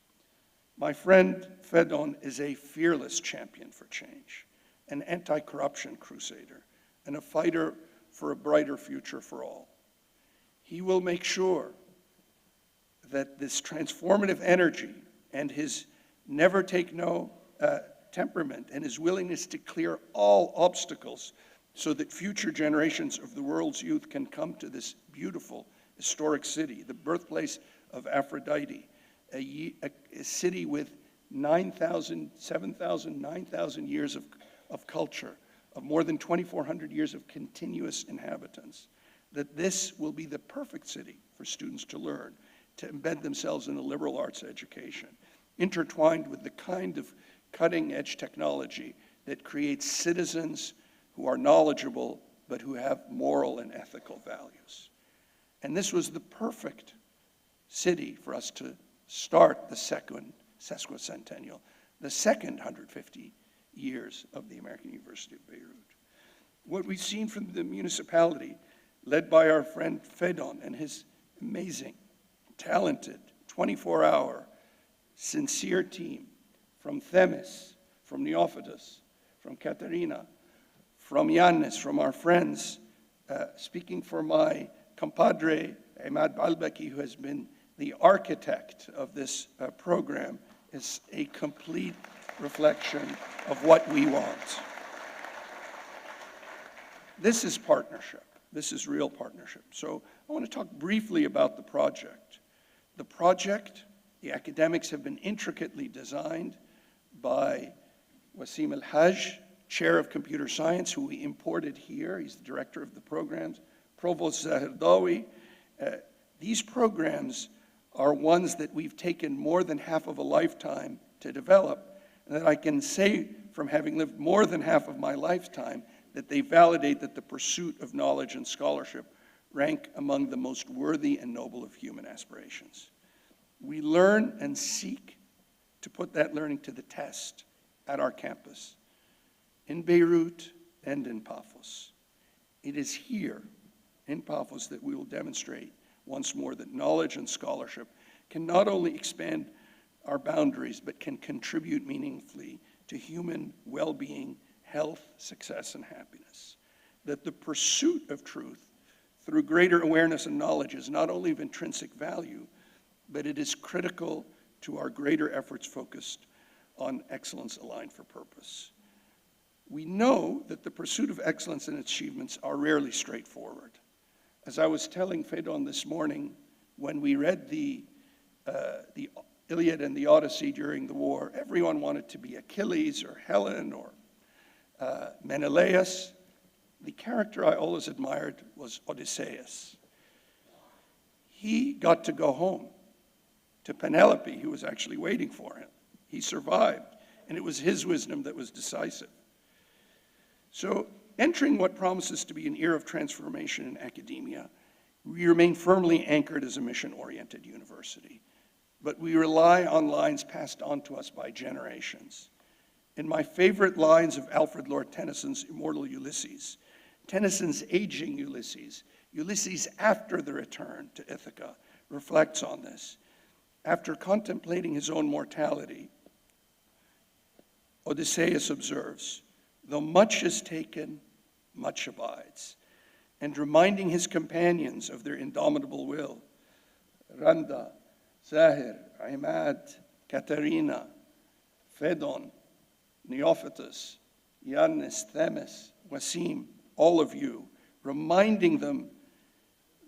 My friend Fedon is a fearless champion for change, an anti-corruption crusader, and a fighter for a brighter future for all. He will make sure that this transformative energy and his never take no temperament and his willingness to clear all obstacles so that future generations of the world's youth can come to this beautiful historic city, the birthplace of Aphrodite, a city with 9,000 years of culture, of more than 2,400 years of continuous inhabitants, that this will be the perfect city for students to learn, to embed themselves in a liberal arts education, intertwined with the kind of cutting-edge technology that creates citizens who are knowledgeable but who have moral and ethical values. And this was the perfect city for us to start the second sesquicentennial, the second 150 years of the American University of Beirut. What we've seen from the municipality, led by our friend Fedon and his amazing, talented, 24-hour, sincere team, from Themis, from Neophytus, from Katerina, from Yannis, from our friends, speaking for my compadre, Ahmad Balbaki, who has been the architect of this program, is a complete reflection of what we want. This is partnership. This is real partnership. So I want to talk briefly about the project. The project, the academics have been intricately designed by Wasim Al-Hajj, Chair of Computer Science, who we imported here. He's the director of the programs. Provost Zahirdawi. These programs are ones that we've taken more than half of a lifetime to develop, and that I can say from having lived more than half of my lifetime that they validate that the pursuit of knowledge and scholarship rank among the most worthy and noble of human aspirations. We learn and seek to put that learning to the test at our campus, in Beirut and in Pafos. It is here, in Pafos, that we will demonstrate once more that knowledge and scholarship can not only expand our boundaries, but can contribute meaningfully to human well-being, health, success, and happiness. That the pursuit of truth through greater awareness and knowledge is not only of intrinsic value, but it is critical to our greater efforts focused on excellence aligned for purpose. We know that the pursuit of excellence and achievements are rarely straightforward. As I was telling Fedon this morning, when we read the Iliad and the Odyssey during the war, everyone wanted to be Achilles or Helen or Menelaus. The character I always admired was Odysseus. He got to go home to Penelope, who was actually waiting for him. He survived, and it was his wisdom that was decisive. So, entering what promises to be an era of transformation in academia, we remain firmly anchored as a mission-oriented university, but we rely on lines passed on to us by generations. In my favorite lines of Alfred Lord Tennyson's immortal Ulysses, Tennyson's aging Ulysses, Ulysses after the return to Ithaca, reflects on this. After contemplating his own mortality, Odysseus observes, "Though much is taken, much abides," and reminding his companions of their indomitable will, Randa, Zahir, Ahmad, Katerina, Fedon, Neophytus, Yannis, Themis, Wasim, all of you, reminding them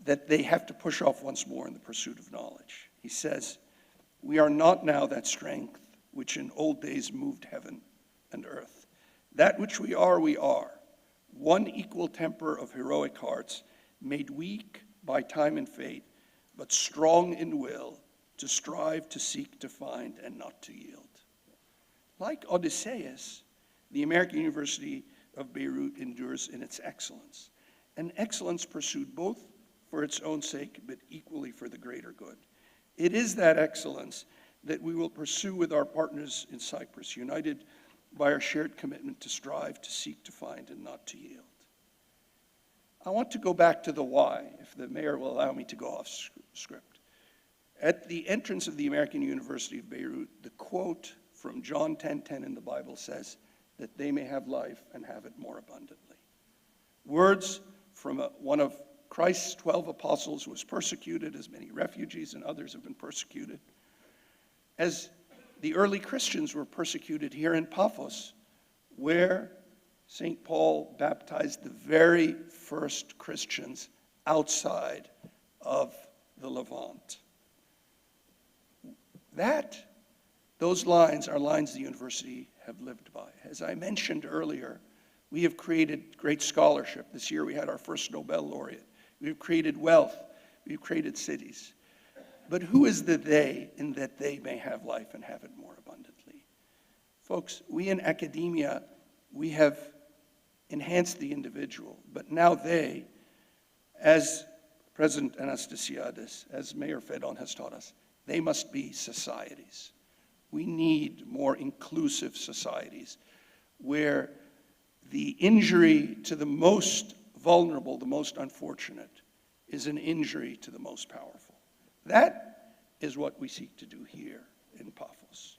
that they have to push off once more in the pursuit of knowledge. He says, "We are not now that strength which in old days moved heaven and earth. That which we are, one equal temper of heroic hearts, made weak by time and fate, but strong in will, to strive, to seek, to find, and not to yield." Like Odysseus, the American University of Beirut endures in its excellence, an excellence pursued both for its own sake, but equally for the greater good. It is that excellence that we will pursue with our partners in Cyprus, united by our shared commitment to strive, to seek, to find, and not to yield. I want to go back to the why, if the mayor will allow me to go off script. At the entrance of the American University of Beirut, the quote from John 10:10 in the Bible says that they may have life and have it more abundantly. Words from one of Christ's 12 apostles who was persecuted, as many refugees and others have been persecuted. As The early Christians were persecuted here in Pafos, where St. Paul baptized the very first Christians outside of the Levant. Those lines are lines the university have lived by. As I mentioned earlier, we have created great scholarship. This year we had our first Nobel laureate. We've created wealth. We've created cities. But who is the they in that they may have life and have it more abundantly? Folks, we in academia, we have enhanced the individual, but now they, as President Anastasiadis, as Mayor Fedon has taught us, they must be societies. We need more inclusive societies where the injury to the most vulnerable, the most unfortunate, is an injury to the most powerful. That is what we seek to do here in Pafos.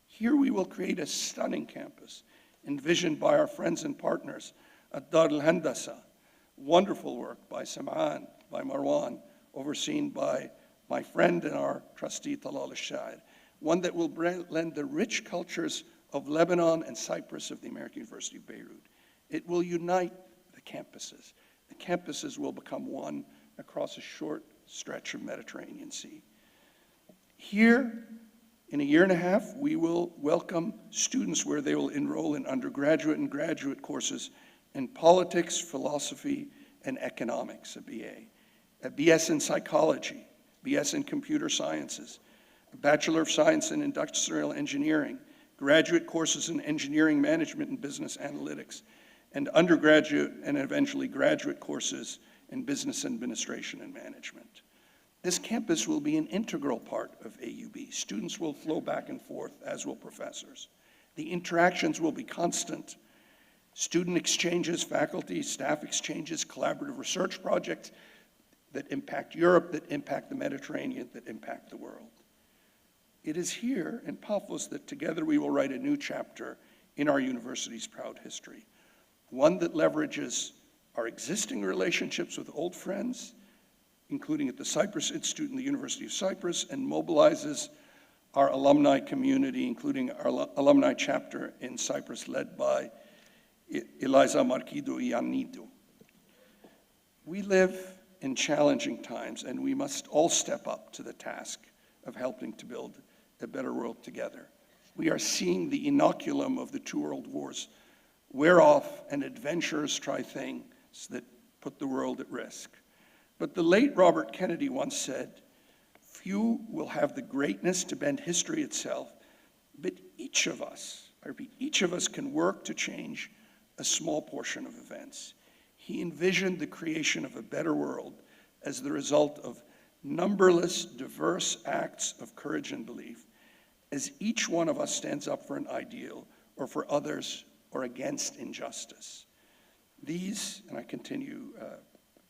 Here we will create a stunning campus envisioned by our friends and partners at Dar al-Handasa. Wonderful work by Sam'an, by Marwan, overseen by my friend and our trustee Talal al-Shair. One that will blend the rich cultures of Lebanon and Cyprus of the American University of Beirut. It will unite the campuses. The campuses will become one across a short stretch of Mediterranean Sea. Here, in a year and a half, we will welcome students where they will enroll in undergraduate and graduate courses in politics, philosophy, and economics, a BA. A BS in psychology, BS in computer sciences, a Bachelor of Science in Industrial Engineering, graduate courses in engineering management and business analytics, and undergraduate and eventually graduate courses in business administration and management. This campus will be an integral part of AUB. Students will flow back and forth, as will professors. The interactions will be constant. Student exchanges, faculty, staff exchanges, collaborative research projects that impact Europe, that impact the Mediterranean, that impact the world. It is here in Pafos that together we will write a new chapter in our university's proud history, one that leverages our existing relationships with old friends, including at the Cyprus Institute and the University of Cyprus, and mobilizes our alumni community, including our alumni chapter in Cyprus led by Eliza Markido Ioannidou. We live in challenging times, and we must all step up to the task of helping to build a better world together. We are seeing the inoculum of the two world wars wear off, and adventurers try things that put the world at risk. But the late Robert Kennedy once said, "Few will have the greatness to bend history itself, but each of us, I repeat, each of us can work to change a small portion of events." He envisioned the creation of a better world as the result of numberless, diverse acts of courage and belief, as each one of us stands up for an ideal or for others or against injustice. These, and I continue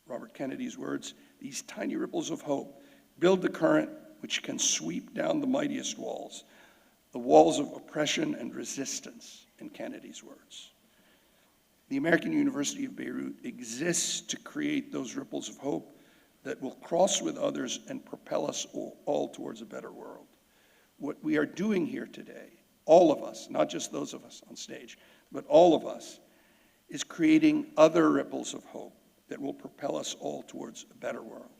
Robert Kennedy's words, these tiny ripples of hope build the current which can sweep down the mightiest walls, the walls of oppression and resistance, in Kennedy's words. The American University of Beirut exists to create those ripples of hope that will cross with others and propel us all towards a better world. What we are doing here today, all of us, not just those of us on stage, but all of us, is creating other ripples of hope that will propel us all towards a better world.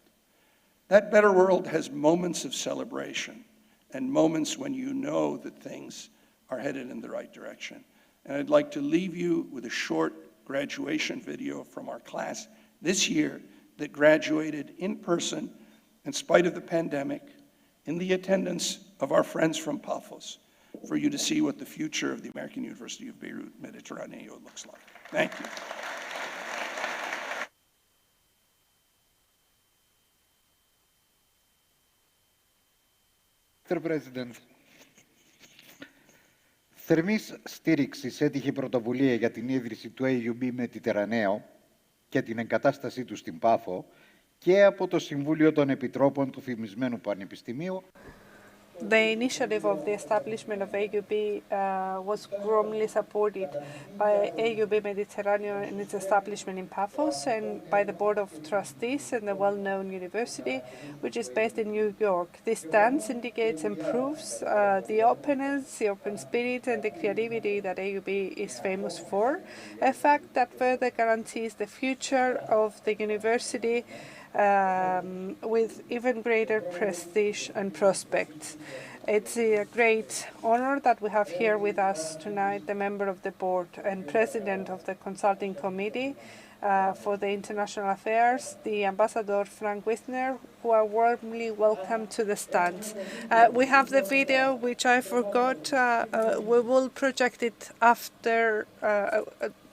That better world has moments of celebration and moments when you know that things are headed in the right direction. And I'd like to leave you with a short graduation video from our class this year that graduated in person, in spite of the pandemic, in the attendance of our friends from Pafos, for you to see what the future of the American University of Beirut Mediterraneo looks like. Thank you.
Mr. President, θερμής στήριξης έτυχε η πρωτοβουλία για την ίδρυση του AUB Mediterraneo και την εγκατάστασή του στην Πάφο και από το Συμβούλιο των Επιτρόπων του Φημισμένου Πανεπιστημίου
The initiative of the establishment of AUB was warmly supported by AUB Mediterraneo and its establishment in Pafos and by the Board of Trustees and the well-known university, which is based in New York. This stance indicates and proves the openness, the open spirit and the creativity that AUB is famous for, a fact that further guarantees the future of the university with even greater prestige and prospects. It's a great honor that we have here with us tonight the member of the board and president of the consulting committee for the international affairs, the Ambassador Frank Wisner, who are warmly welcome to the stand. We have the video, which I forgot. We will project it after,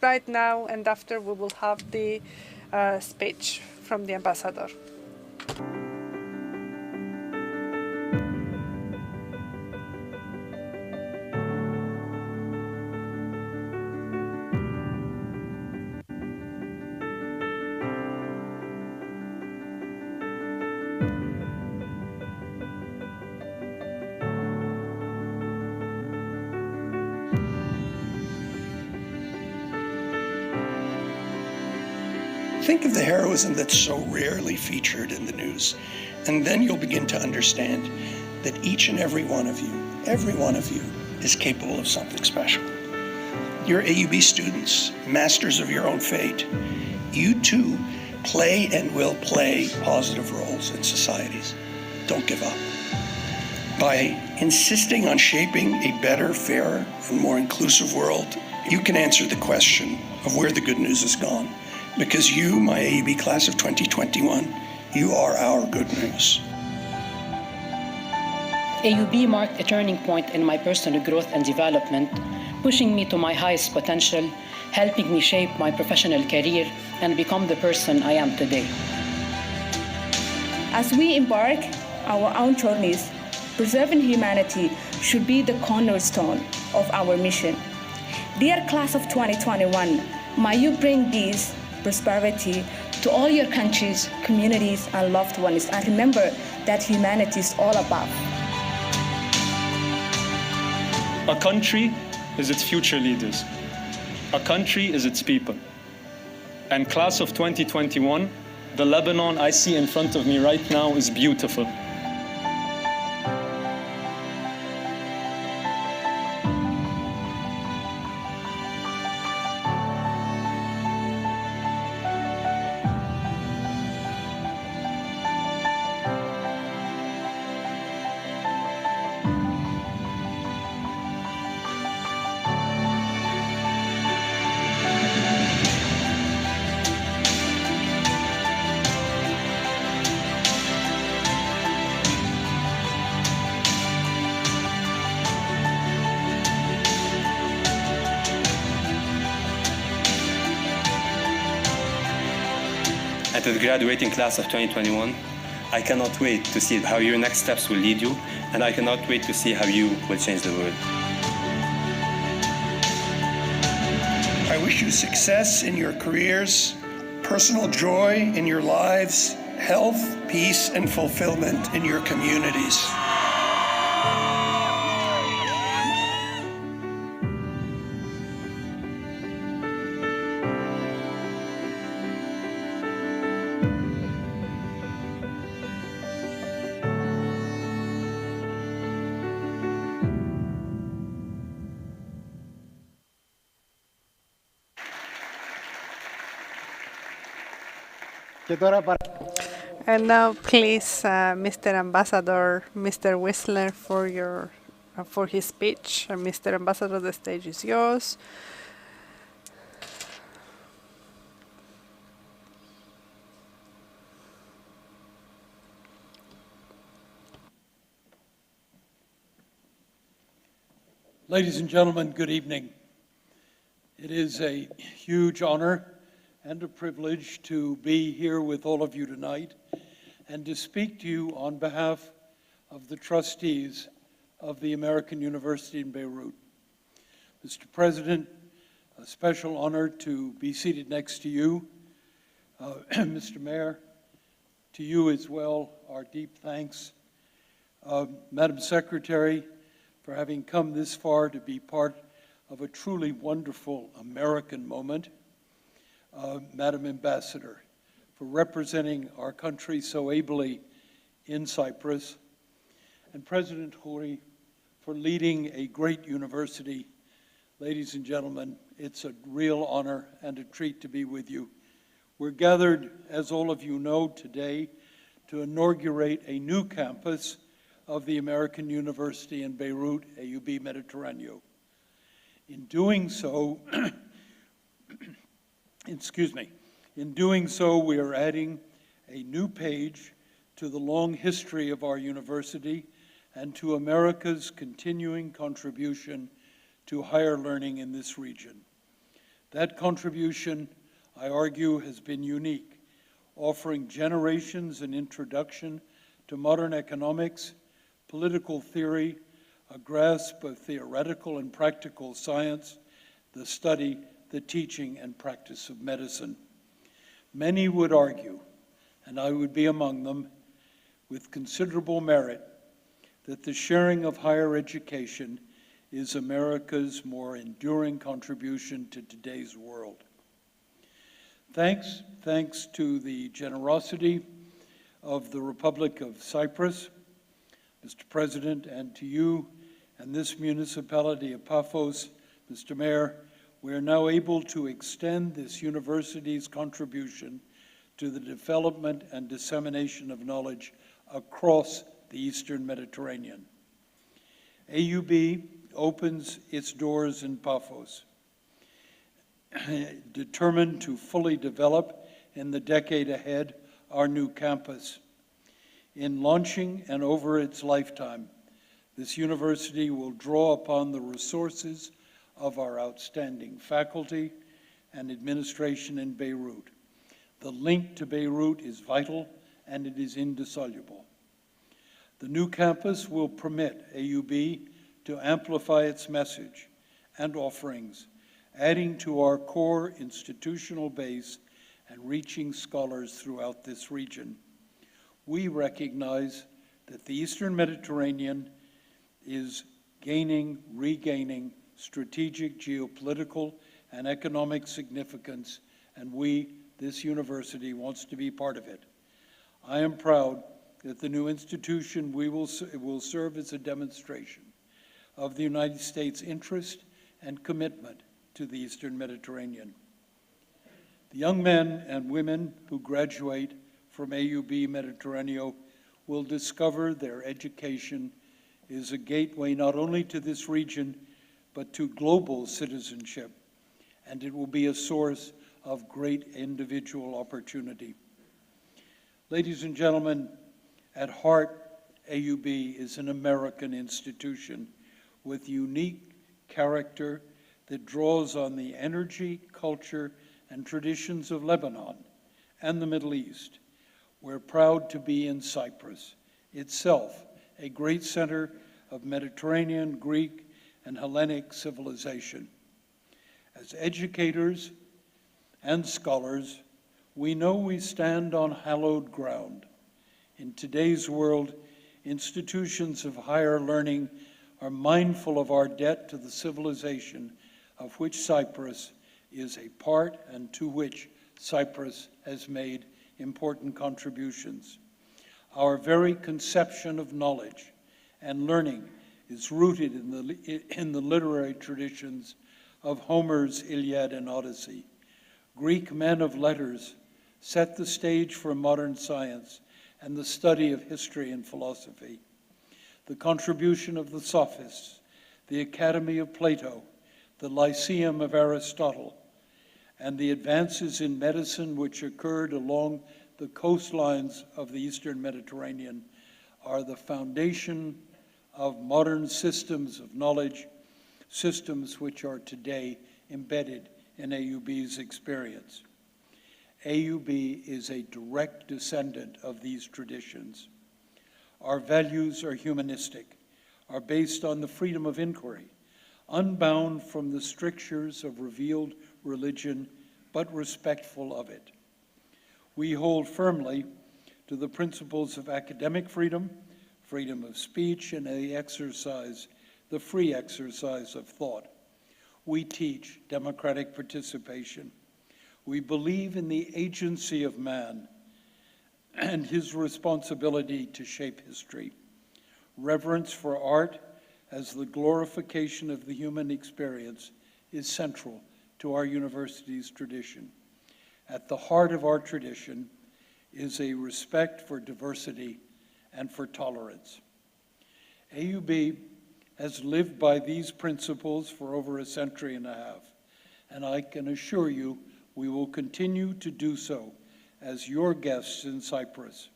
right now, and after we will have the speech from the ambassador.
Think of the heroism that's so rarely featured in the news, and then you'll begin to understand that each and every one of you is capable of something special. You're AUB students, masters of your own fate. You too play and will play positive roles in societies. Don't give up. By insisting on shaping a better, fairer, and more inclusive world, you can answer the question of where the good news has gone. Because you, my AUB class of 2021, you are our good news.
AUB marked a turning point in my personal growth and development, pushing me to my highest potential, helping me shape my professional career and become the person I am today.
As we embark our own journeys, preserving humanity should be the cornerstone of our mission. Dear class of 2021, may you bring peace, prosperity to all your countries, communities, and loved ones. And remember that humanity is all above.
A country is its future leaders. A country is its people. And class of 2021, the Lebanon I see in front of me right now is beautiful.
And to the graduating class of 2021, I cannot wait to see how your next steps will lead you, and I cannot wait to see how you will change the world.
I wish you success in your careers, personal joy in your lives, health, peace, and fulfillment in your communities.
And now, please, Mr. Ambassador, Mr. Whistler, for his speech. Mr. Ambassador, the stage is yours.
Ladies and gentlemen, good evening. It is a huge honor and a privilege to be here with all of you tonight and to speak to you on behalf of the trustees of the American University in Beirut. Mr. President, a special honor to be seated next to you. Mr. Mayor, to you as well, our deep thanks. Madam Secretary, for having come this far to be part of a truly wonderful American moment. Madam Ambassador, for representing our country so ably in Cyprus. And President Houri, for leading a great university. Ladies and gentlemen, it's a real honor and a treat to be with you. We're gathered, as all of you know, today to inaugurate a new campus of the American University in Beirut, AUB Mediterraneo. In doing so, in doing so, we are adding a new page to the long history of our university and to America's continuing contribution to higher learning in this region. That contribution, I argue, has been unique, offering generations an introduction to modern economics, political theory, a grasp of theoretical and practical science, the study, the teaching, and practice of medicine. Many would argue, and I would be among them, with considerable merit, that the sharing of higher education is America's more enduring contribution to today's world. Thanks to the generosity of the Republic of Cyprus, Mr. President, and to you and this Municipality of Pafos, Mr. Mayor, we are now able to extend this university's contribution to the development and dissemination of knowledge across the Eastern Mediterranean. AUB opens its doors in Pafos, determined to fully develop in the decade ahead our new campus. In launching and over its lifetime, this university will draw upon the resources of our outstanding faculty and administration in Beirut. The link to Beirut is vital and it is indissoluble. The new campus will permit AUB to amplify its message and offerings, adding to our core institutional base and reaching scholars throughout this region. We recognize that the Eastern Mediterranean is regaining strategic, geopolitical, and economic significance, and we, this university, wants to be part of it. I am proud that the new institution will serve as a demonstration of the United States' interest and commitment to the Eastern Mediterranean. The young men and women who graduate from AUB Mediterraneo will discover their education is a gateway not only to this region, but to global citizenship, and it will be a source of great individual opportunity. Ladies and gentlemen, at heart, AUB is an American institution with unique character that draws on the energy, culture, and traditions of Lebanon and the Middle East. We're proud to be in Cyprus, itself a great center of Mediterranean, Greek, and Hellenic civilization. As educators and scholars, we know we stand on hallowed ground. In today's world, institutions of higher learning are mindful of our debt to the civilization of which Cyprus is a part and to which Cyprus has made important contributions. Our very conception of knowledge and learning is rooted in the literary traditions of Homer's Iliad and Odyssey. Greek men of letters set the stage for modern science and the study of history and philosophy. The contribution of the Sophists, the Academy of Plato, the Lyceum of Aristotle, and the advances in medicine which occurred along the coastlines of the Eastern Mediterranean are the foundation of modern systems of knowledge, systems which are today embedded in AUB's experience. AUB is a direct descendant of these traditions. Our values are humanistic, are based on the freedom of inquiry, unbound from the strictures of revealed religion, but respectful of it. We hold firmly to the principles of academic freedom, freedom of speech, and the free exercise of thought. We teach democratic participation. We believe in the agency of man and his responsibility to shape history. Reverence for art as the glorification of the human experience is central to our university's tradition. At the heart of our tradition is a respect for diversity and for tolerance. AUB has lived by these principles for over a century and a half, and I can assure you we will continue to do so as your guests in Cyprus.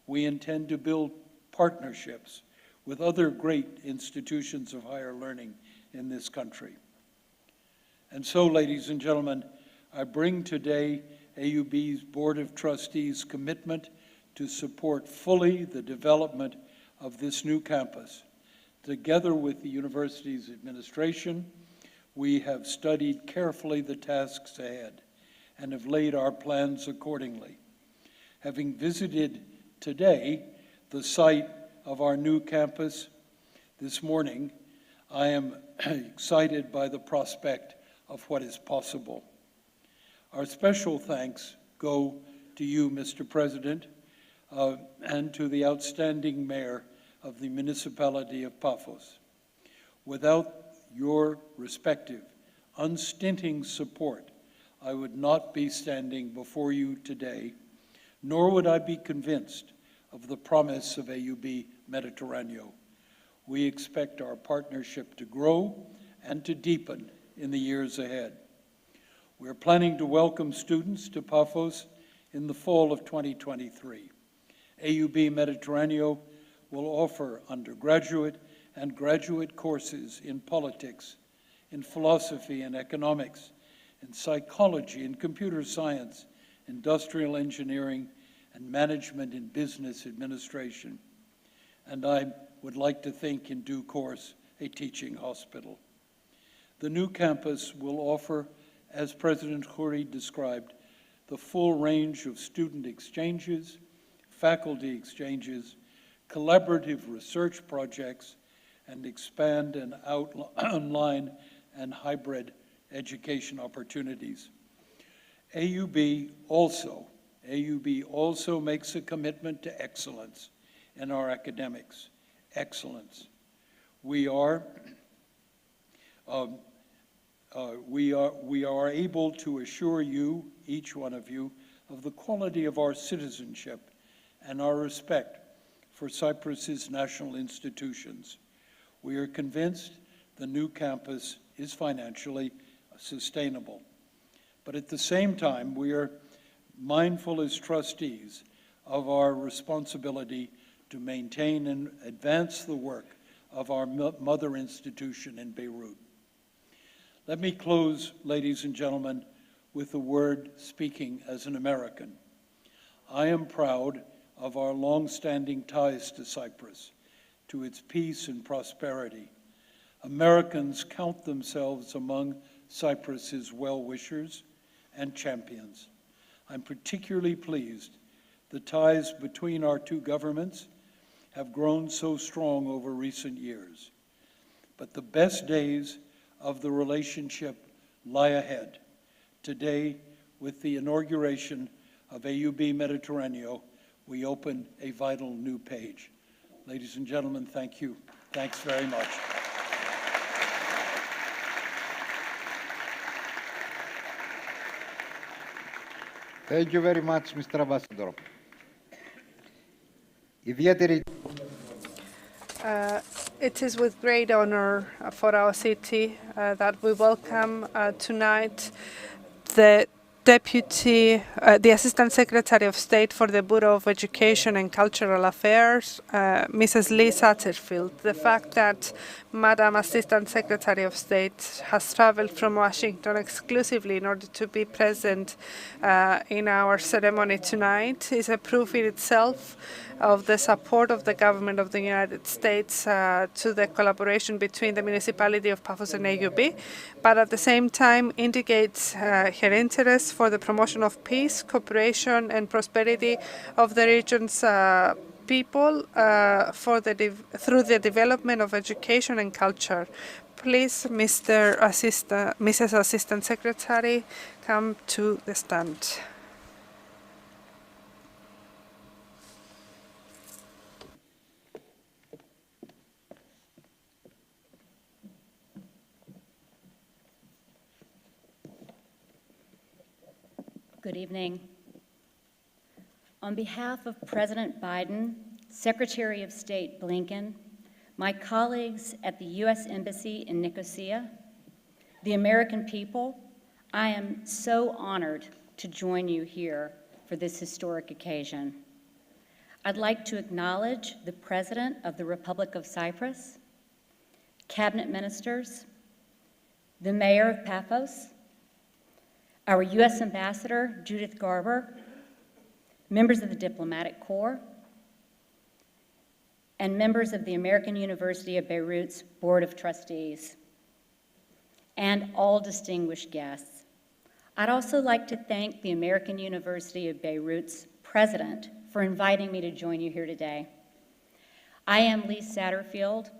We intend to build partnerships with other great institutions of higher learning in this country. And so, ladies and gentlemen, I bring today AUB's Board of Trustees' commitment to support fully the development of this new campus. Together with the university's administration, we have studied carefully the tasks ahead and have laid our plans accordingly. Having visited today the site of our new campus this morning, I am excited by the prospect of what is possible. Our special thanks go to you, Mr. President, and to the outstanding mayor of the Municipality of Pafos. Without your respective, unstinting support, I would not be standing before you today, nor would I be convinced of the promise of AUB Mediterraneo. We expect our partnership to grow and to deepen in the years ahead. We're planning to welcome students to Pafos in the fall of 2023. AUB Mediterraneo will offer undergraduate and graduate courses in politics, in philosophy and economics, in psychology and computer science, industrial engineering, and management in business administration. And I would like to think in due course a teaching hospital. The new campus will offer, as President Khoury described, the full range of student exchanges, faculty exchanges, collaborative research projects, and expand and online and hybrid education opportunities. AUB also makes a commitment to excellence in our academics. Excellence. We are able to assure you, each one of you, of the quality of our citizenship and our respect for Cyprus's national institutions. We are convinced the new campus is financially sustainable. But at the same time, we are mindful as trustees of our responsibility to maintain and advance the work of our mother institution in Beirut. Let me close, ladies and gentlemen, with a word speaking as an American. I am proud of our long-standing ties to Cyprus, to its peace and prosperity. Americans count themselves among Cyprus's well-wishers and champions. I'm particularly pleased the ties between our two governments have grown so strong over recent years. But the best days of the relationship lie ahead. Today, with the inauguration of AUB Mediterraneo, we open a vital new page. Ladies and gentlemen, thank you. Thanks very much.
Thank you very much, Mr. Ambassador.
It is with great honor for our city that we welcome tonight the the Assistant Secretary of State for the Bureau of Education and Cultural Affairs, Mrs. Lee Satterfield. The fact that Madam Assistant Secretary of State has traveled from Washington exclusively in order to be present in our ceremony tonight is a proof in itself of the support of the government of the United States to the collaboration between the Municipality of Pafos and AUB, but at the same time indicates her interest for the promotion of peace, cooperation, and prosperity of the region's people through the development of education and culture. Please, Mrs. Assistant Secretary, come to the stand.
Good evening. On behalf of President Biden, Secretary of State Blinken, my colleagues at the U.S. Embassy in Nicosia, the American people, I am so honored to join you here for this historic occasion. I'd like to acknowledge the President of the Republic of Cyprus, cabinet ministers, the Mayor of Pafos, our U.S. Ambassador, Judith Garber, members of the Diplomatic Corps, and members of the American University of Beirut's Board of Trustees, and all distinguished guests. I'd also like to thank the American University of Beirut's president for inviting me to join you here today. I am Lee Satterfield,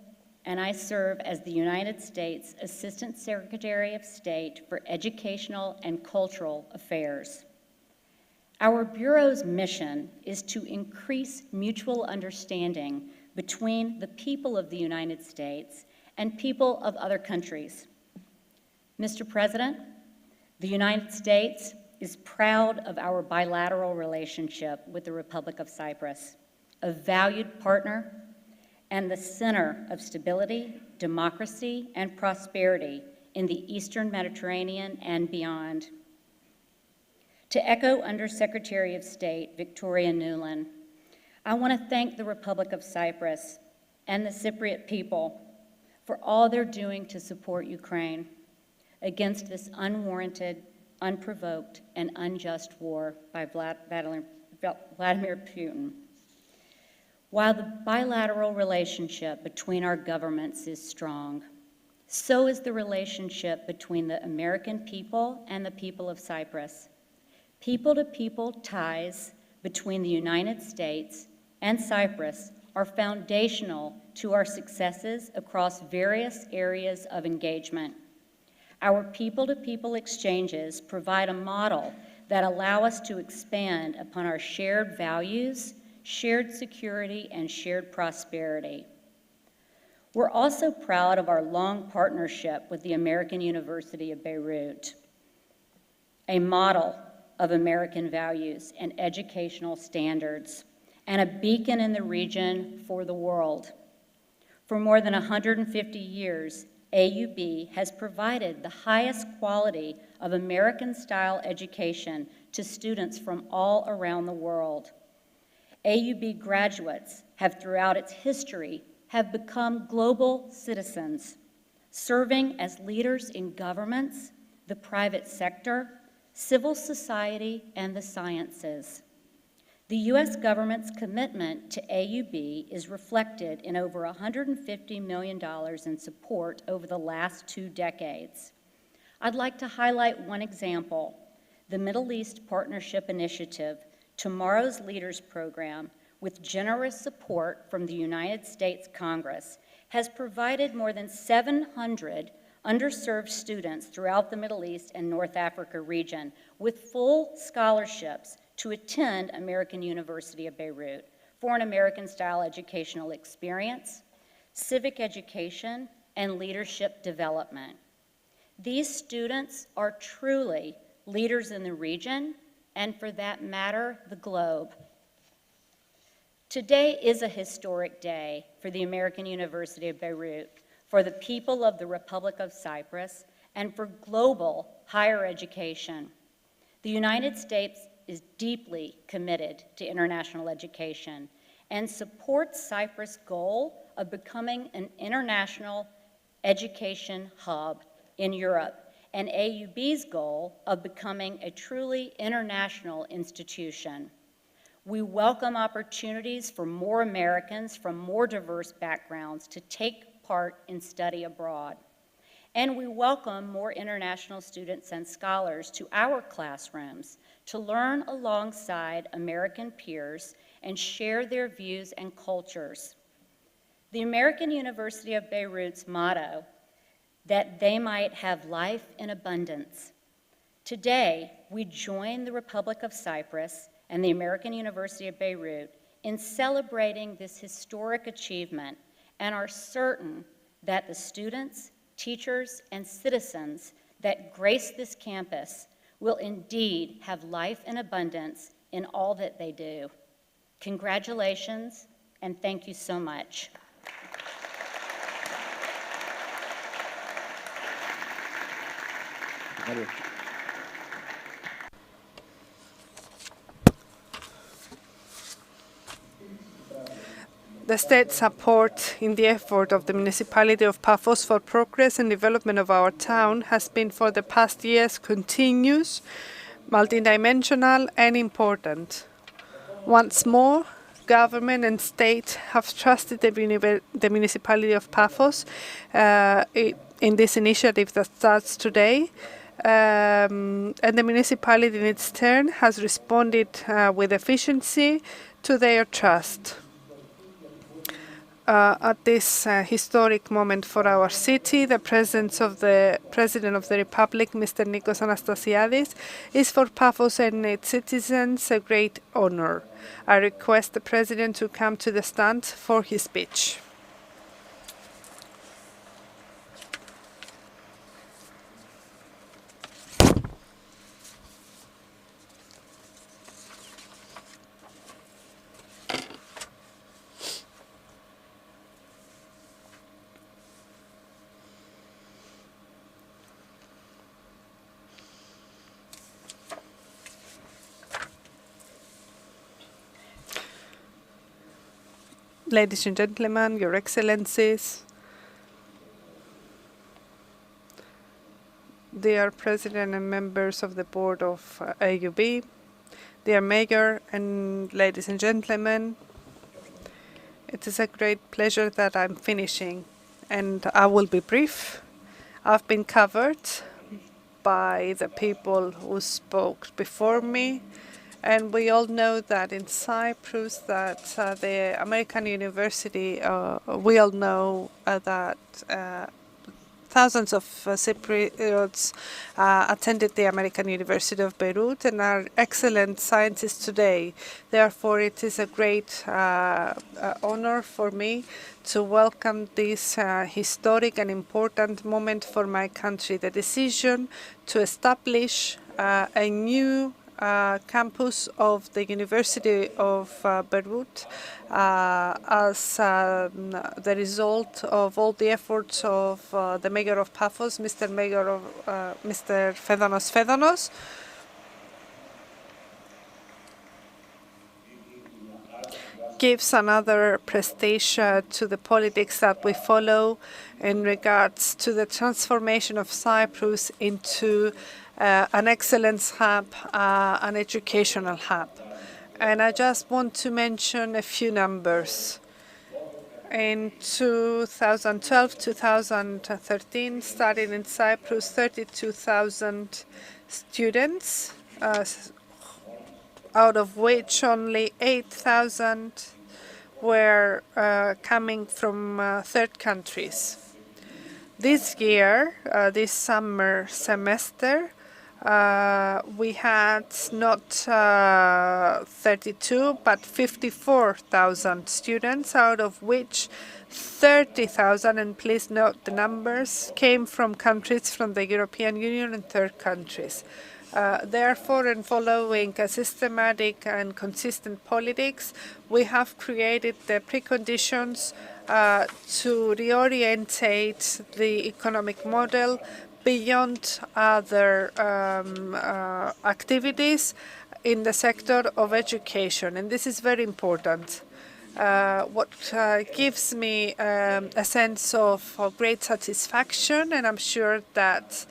and I serve as the United States Assistant Secretary of State for Educational and Cultural Affairs. Our Bureau's mission is to increase mutual understanding between the people of the United States and people of other countries. Mr. President, the United States is proud of our bilateral relationship with the Republic of Cyprus, a valued partner and the center of stability, democracy, and prosperity in the Eastern Mediterranean and beyond. To echo Undersecretary of State Victoria Nuland, I want to thank the Republic of Cyprus and the Cypriot people for all they're doing to support Ukraine against this unwarranted, unprovoked, and unjust war by Vladimir Putin. While the bilateral relationship between our governments is strong, so is the relationship between the American people and the people of Cyprus. People-to-people ties between the United States and Cyprus are foundational to our successes across various areas of engagement. Our people-to-people exchanges provide a model that allow us to expand upon our shared values, shared security, and shared prosperity. We're also proud of our long partnership with the American University of Beirut, a model of American values and educational standards, and a beacon in the region for the world. For more than 150 years, AUB has provided the highest quality of American-style education to students from all around the world. AUB graduates have, throughout its history, have become global citizens, serving as leaders in governments, the private sector, civil society, and the sciences. The U.S. government's commitment to AUB is reflected in over $150 million in support over the last 2 decades. I'd like to highlight one example, the Middle East Partnership Initiative, Tomorrow's Leaders Program, with generous support from the United States Congress, has provided more than 700 underserved students throughout the Middle East and North Africa region with full scholarships to attend American University of Beirut for an American-style educational experience, civic education, and leadership development. These students are truly leaders in the region, and for that matter, the globe. Today is a historic day for the American University of Beirut, for the people of the Republic of Cyprus, and for global higher education. The United States is deeply committed to international education and supports Cyprus' goal of becoming an international education hub in Europe, and AUB's goal of becoming a truly international institution. We welcome opportunities for more Americans from more diverse backgrounds to take part in study abroad. And we welcome more international students and scholars to our classrooms to learn alongside American peers and share their views and cultures. The American University of Beirut's motto, that they might have life in abundance. Today, we join the Republic of Cyprus and the American University of Beirut in celebrating this historic achievement and are certain that the students, teachers, and citizens that grace this campus will indeed have life in abundance in all that they do. Congratulations, and thank you so much.
The state support in the effort of the Municipality of Pafos for progress and development of our town has been for the past years continuous, multidimensional and important. Once more, government and state have trusted the Municipality of Pafos in this initiative that starts today. And the municipality in its turn has responded with efficiency to their trust. At this historic moment for our city, the presence of the President of the Republic, Mr. Nikos Anastasiadis, is for Pafos and its citizens a great honor. I request the President to come to the stand for his speech. Ladies and gentlemen, Your Excellencies, dear President and members of the Board of AUB, dear Mayor and ladies and gentlemen, it is a great pleasure that I'm finishing, and I will be brief. I've been covered by the people who spoke before me, and we all know that in Cyprus, that the American University, we all know that thousands of Cypriots attended the American University of Beirut and are excellent scientists today. Therefore, it is a great honor for me to welcome this historic and important moment for my country, the decision to establish a new campus of the University of Beirut as the result of all the efforts of the Mayor of Pafos, Mr. Fedanos. Gives another prestige to the politics that we follow in regards to the transformation of Cyprus into an excellence hub, an educational hub. And I just want to mention a few numbers. In 2012-2013, studied in Cyprus 32,000 students, out of which only 8,000 were coming from third countries. This year, this summer semester, we had not 32, but 54,000 students, out of which 30,000, and please note the numbers, came from countries from the European Union and third countries. Therefore, in following a systematic and consistent politics, we have created the preconditions to reorientate the economic model beyond other activities in the sector of education. And this is very important. What gives me a sense of great satisfaction, and I'm sure that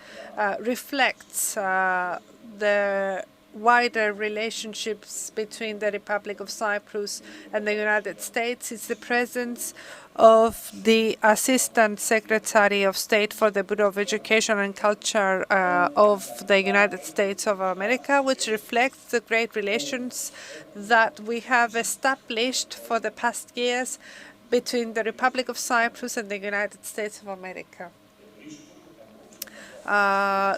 reflects the wider relationships between the Republic of Cyprus and the United States is the presence of the Assistant Secretary of State for the Bureau of Education and Culture of the United States of America, which reflects the great relations that we have established for the past years between the Republic of Cyprus and the United States of America.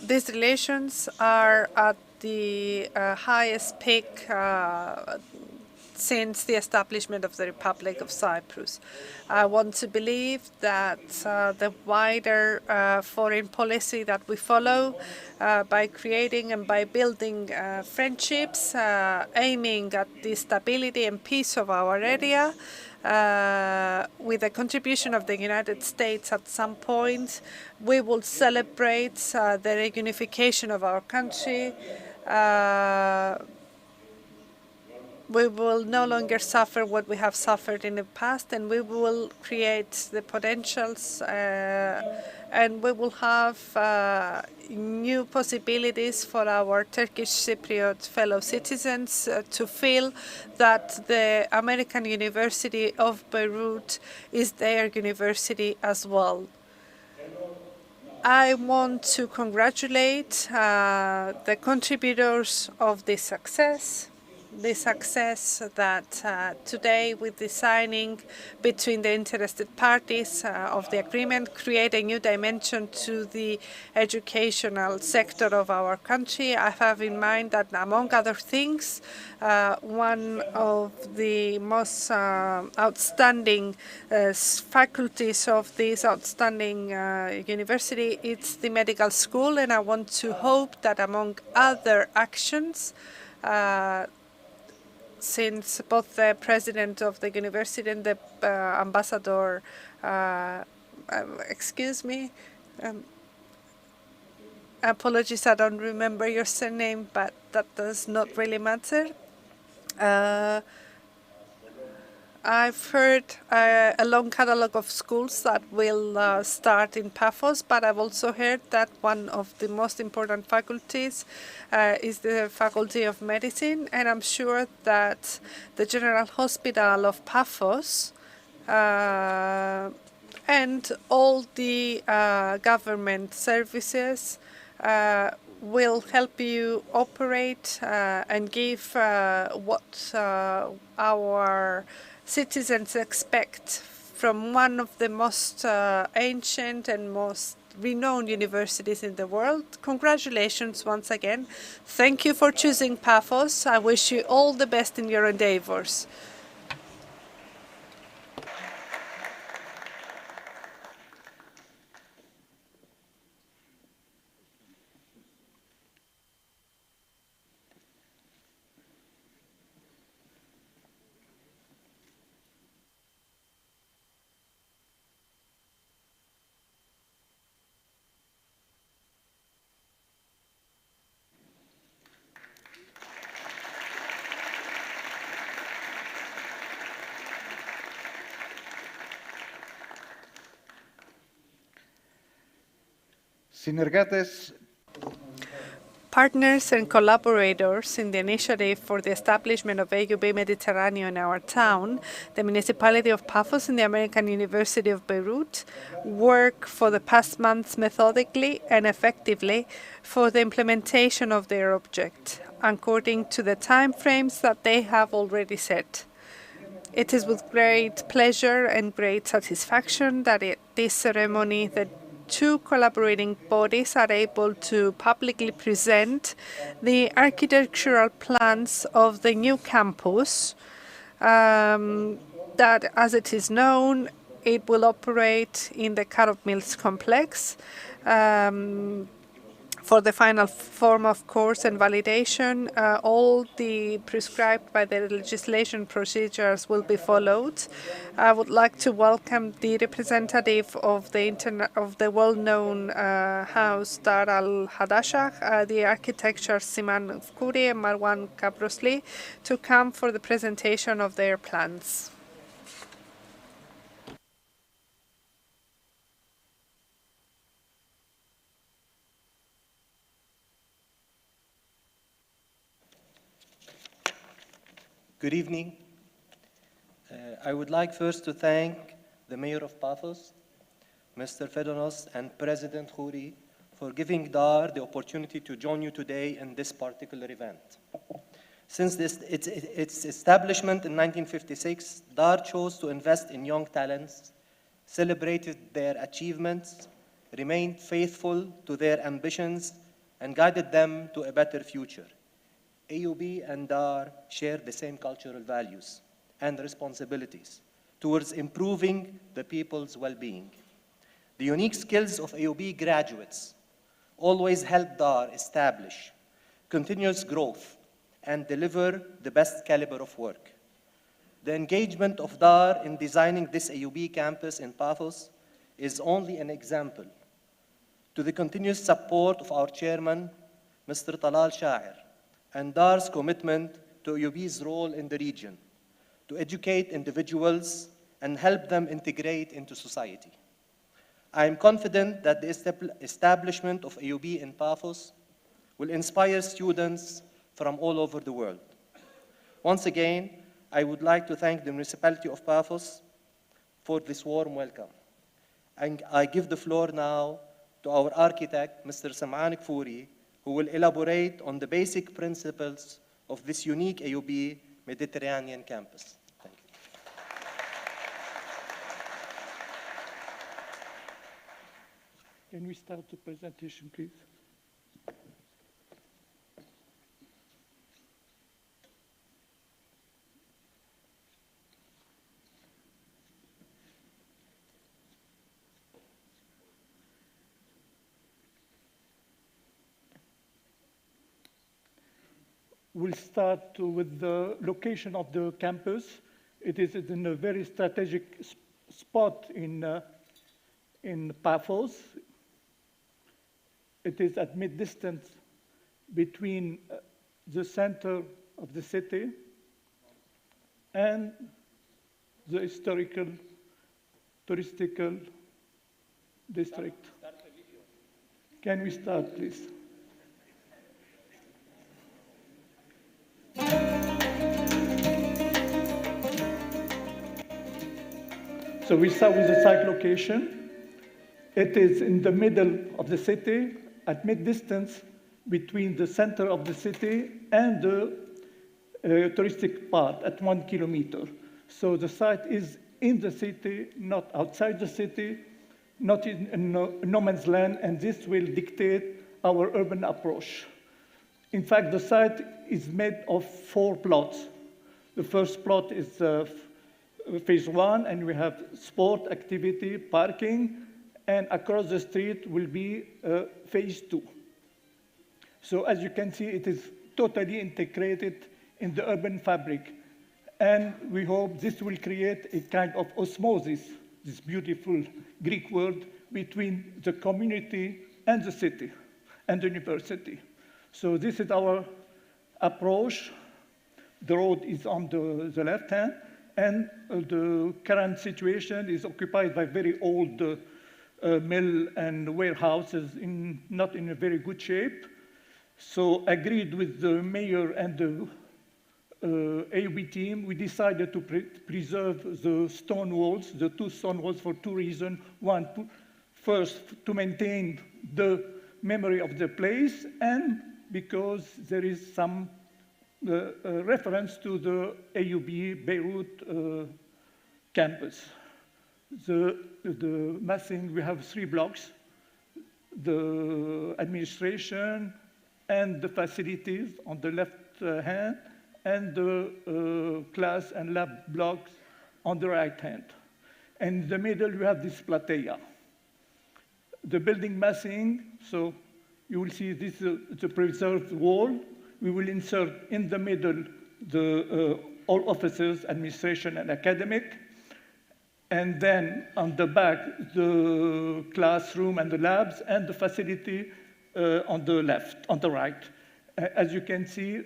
These relations are at the highest peak since the establishment of the Republic of Cyprus. I want to believe that the wider foreign policy that we follow by creating and by building friendships, aiming at the stability and peace of our area, with the contribution of the United States at some point, we will celebrate the reunification of our country. We will no longer suffer what we have suffered in the past, and we will create the potentials, and we will have new possibilities for our Turkish Cypriot fellow citizens to feel that the American University of Beirut is their university as well. I want to congratulate the contributors of this success. The success that today, with the signing between the interested parties of the agreement, create a new dimension to the educational sector of our country. I have in mind that, among other things, one of the most outstanding faculties of this outstanding university is the medical school, and I want to hope that, among other actions, since both the president of the university and the ambassador, excuse me, apologies, I don't remember your surname, but that does not really matter. I've heard a long catalogue of schools that will start in Pafos, but I've also heard that one of the most important faculties is the Faculty of Medicine, and I'm sure that the General Hospital of Pafos and all the government services will help you operate and give what our citizens expect from one of the most ancient and most renowned universities in the world. Congratulations once again. Thank you for choosing Pafos. I wish you all the best in your endeavors.
Συνεργάτες.
Partners and collaborators in the initiative for the establishment of AUB Mediterraneo in our town, the Municipality of Pafos and the American University of Beirut, work for the past months methodically and effectively for the implementation of their object, according to the timeframes that they have already set. It is with great pleasure and great satisfaction that at this ceremony the two collaborating bodies are able to publicly present the architectural plans of the new campus that, as it is known, it will operate in the Carop Mills complex. For the final form of course and validation, all the prescribed by the legislation procedures will be followed. I would like to welcome the representative of the well-known house Dar al-Hadashah, the architecture Siman Fkouri and Marwan Kabrosli, to come for the presentation of their plans.
Good evening. I would like first to thank the Mayor of Pafos, Mr. Fedonos, and President Khouri for giving DAR the opportunity to join you today in this particular event. Since its establishment in 1956, DAR chose to invest in young talents, celebrated their achievements, remained faithful to their ambitions, and guided them to a better future. AUB and DAR share the same cultural values and responsibilities towards improving the people's well-being. The unique skills of AUB graduates always help DAR establish continuous growth and deliver the best caliber of work. The engagement of DAR in designing this AUB campus in Pafos is only an example to the continuous support of our chairman, Mr. Talal Shair, and DAR's commitment to AUB's role in the region, to educate individuals and help them integrate into society. I am confident that the establishment of AUB in Pafos will inspire students from all over the world. Once again, I would like to thank the Municipality of Pafos for this warm welcome. And I give the floor now to our architect, Mr. Sam'an Kfouri, who will elaborate on the basic principles of this unique AUB Mediterranean campus. Thank you.
Can we start the presentation, please? We'll start with the location of the campus. It is in a very strategic spot in Pafos. It is at mid-distance between the center of the city and the historical, touristical district. Can we start, please? So we start with the site location. It is in the middle of the city, at mid-distance between the center of the city and the touristic part at 1 kilometer. So the site is in the city, not outside the city, not in no man's land, and this will dictate our urban approach. In fact, the site is made of 4 plots. The first plot is phase 1, and we have sport, activity, parking, and across the street will be phase 2. So as you can see, it is totally integrated in the urban fabric. And we hope this will create a kind of osmosis, this beautiful Greek word, between the community and the city and the university. So this is our approach. The road is on the left hand, and the current situation is occupied by very old mill and warehouses not in a very good shape. So agreed with the mayor and the AUB team, we decided to preserve the stone walls, the 2 stone walls, for 2 reasons. One, first, to maintain the memory of the place, and because there is some reference to the AUB Beirut campus. The massing, we have 3 blocks: the administration and the facilities on the left hand, and the class and lab blocks on the right hand. And in the middle, we have this platea. The building massing, so you will see this is a preserved wall. We will insert in the middle the all offices, administration and academic, and then on the back, the classroom and the labs, and the facility on the left, on the right. As you can see,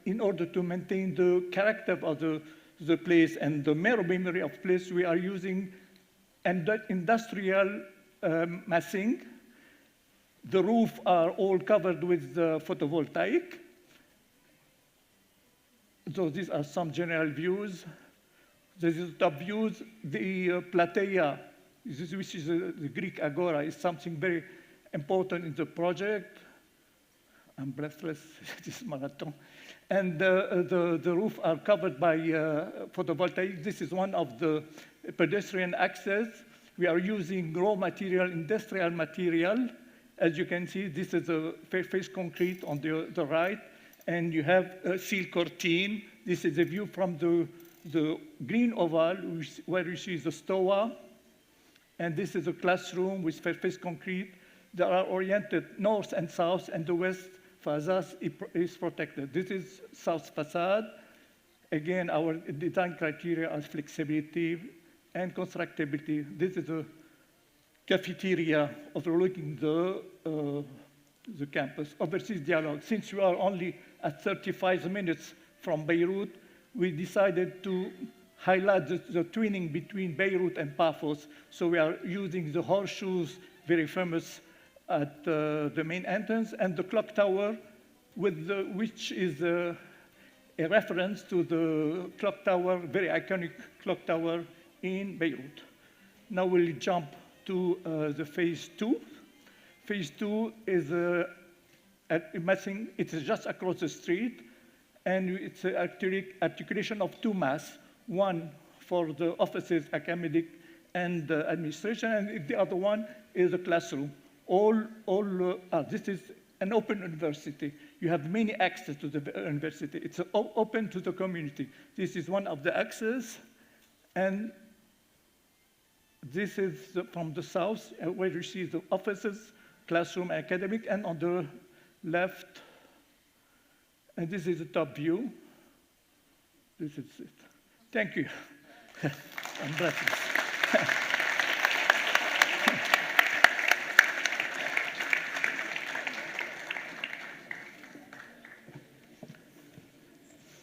in order to maintain the character of the place and the memory of place, we are using industrial massing. The roof are all covered with photovoltaic. So these are some general views. This is top views. The plateia, which is the Greek agora, is something very important in the project. I'm breathless, this marathon. And the roof are covered by photovoltaic. This is one of the pedestrian access. We are using raw material, industrial material. As you can see, this is a face concrete on the right, and you have a steel curtain. This is a view from the green oval, where you see the stoa, and this is a classroom with face concrete. They are oriented north and south, and the west facade is protected. This is south facade. Again, our design criteria are flexibility and constructability. This is a cafeteria overlooking the campus. Overseas dialogue. Since we are only at 35 minutes from Beirut, we decided to highlight the twinning between Beirut and Pafos. So we are using the horseshoes, very famous at the main entrance, and the clock tower, which is a reference to the clock tower, very iconic clock tower in Beirut. Now we'll jump to the phase two. Phase two is massing. It is just across the street, and it's an articulation of two masses, one for the offices, academic, and administration, and the other one is a classroom. This is an open university. You have many access to the university. It's open to the community. This is one of the access, and this is from the south, where you see the offices, classroom, academic, and on the left, and this is the top view. This is it. Thank you. I'm breathless.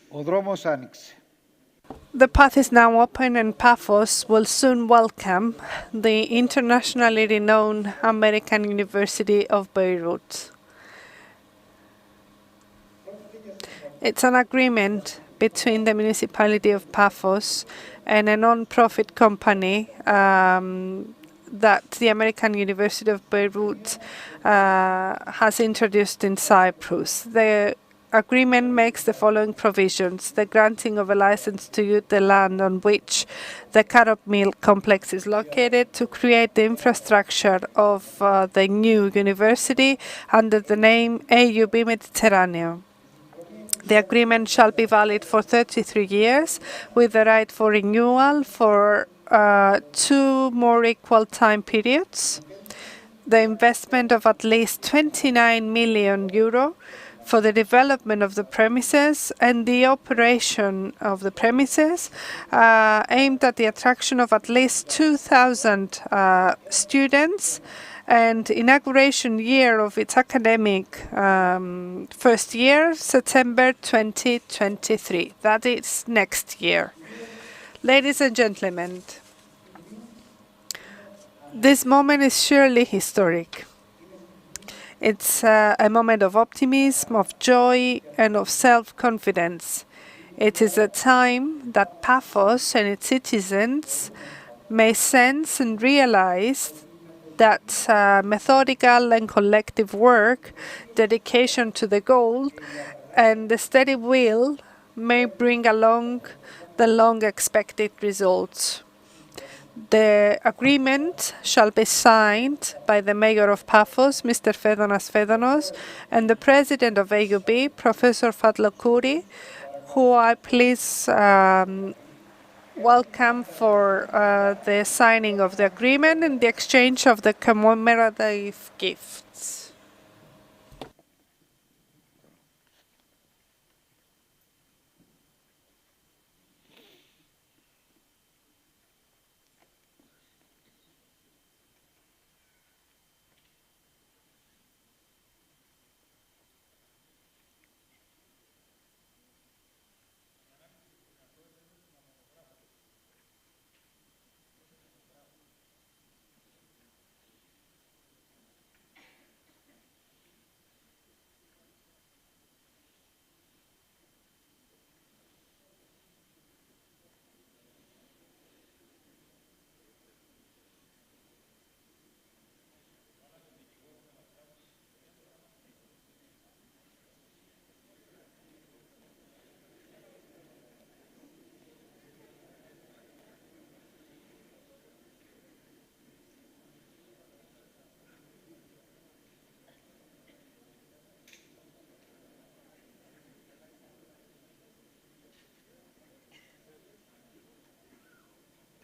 Ο δρόμος άνοιξε.
The path is now open, and Pafos will soon welcome the internationally renowned American University of Beirut. It's an agreement between the Municipality of Pafos and a non-profit company that the American University of Beirut has introduced in Cyprus. The agreement makes the following provisions: the granting of a license to use the land on which the Carop Mill complex is located to create the infrastructure of the new university under the name AUB Mediterraneo. The agreement shall be valid for 33 years with the right for renewal for 2 more equal time periods. The investment of at least 29 million euro for the development of the premises and the operation of the premises aimed at the attraction of at least 2,000 students, and inauguration year of its academic first year, September 2023. That is next year. Ladies and gentlemen, this moment is surely historic. It's a moment of optimism, of joy, and of self-confidence. It is a time that Pafos and its citizens may sense and realize that methodical and collective work, dedication to the goal, and the steady will may bring along the long-expected results. The agreement shall be signed by the Mayor of Pafos, Mr. Fedonas, and the President of AUB, Professor Fatlokouri, who I please welcome for the signing of the agreement and the exchange of the commemorative gifts.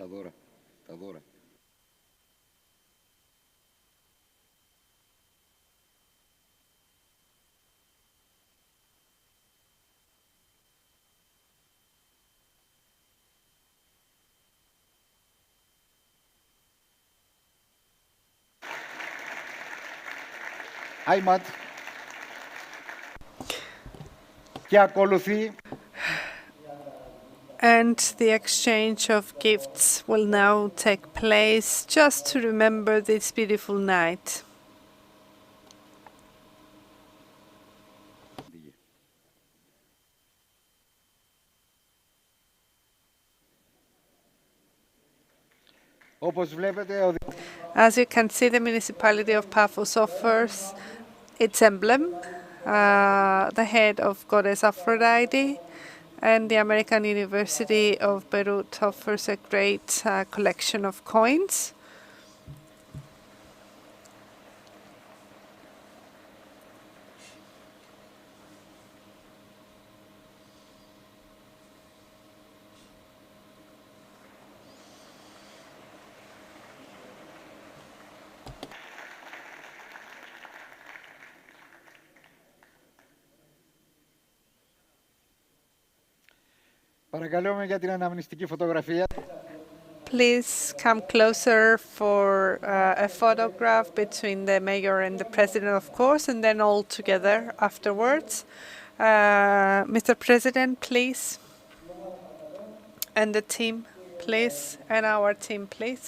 Τα δώρα. Τα δώρα. Άιματ. Και ακολουθεί.
And the exchange of gifts will now take place just to remember this beautiful night.
As
you can see, the Municipality of Pafos offers its emblem, the head of Goddess Aphrodite, and the American University of Beirut offers a great collection of coins.
Παρακαλούμε για την αναμνηστική φωτογραφία.
Please come closer for a photograph between the mayor and the president, of course, and then all together afterwards. Mr. President, please. And the team, please. And our team, please.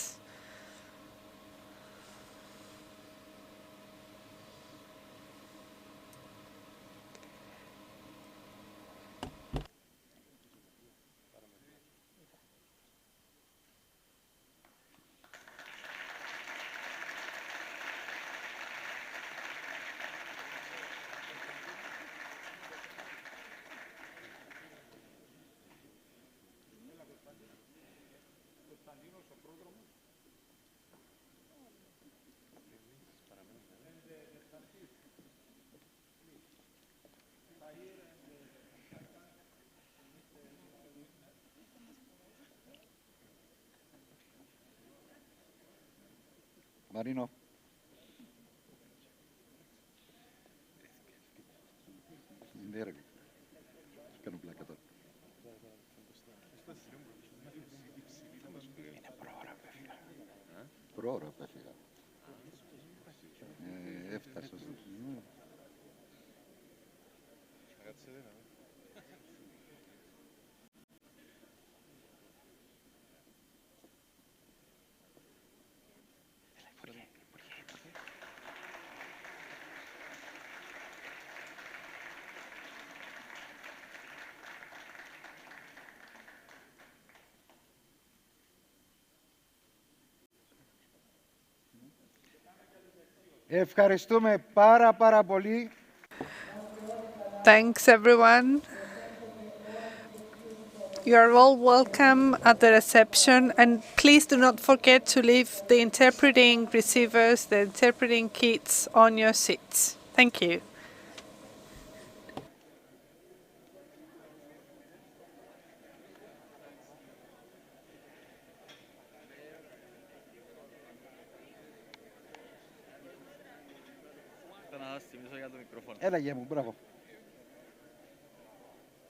Marino. Κάνω πλάκα τώρα. Είναι πρόωρα που έφυγα. Πρόωρα που έφυγα. Έφτασα. Ευχαριστούμε πάρα πολύ.
Thanks, everyone. You are all welcome at the reception, and please do not forget to leave the interpreting receivers, the interpreting kits on your seats. Thank you.
Έλα γεια μου, μπράβο.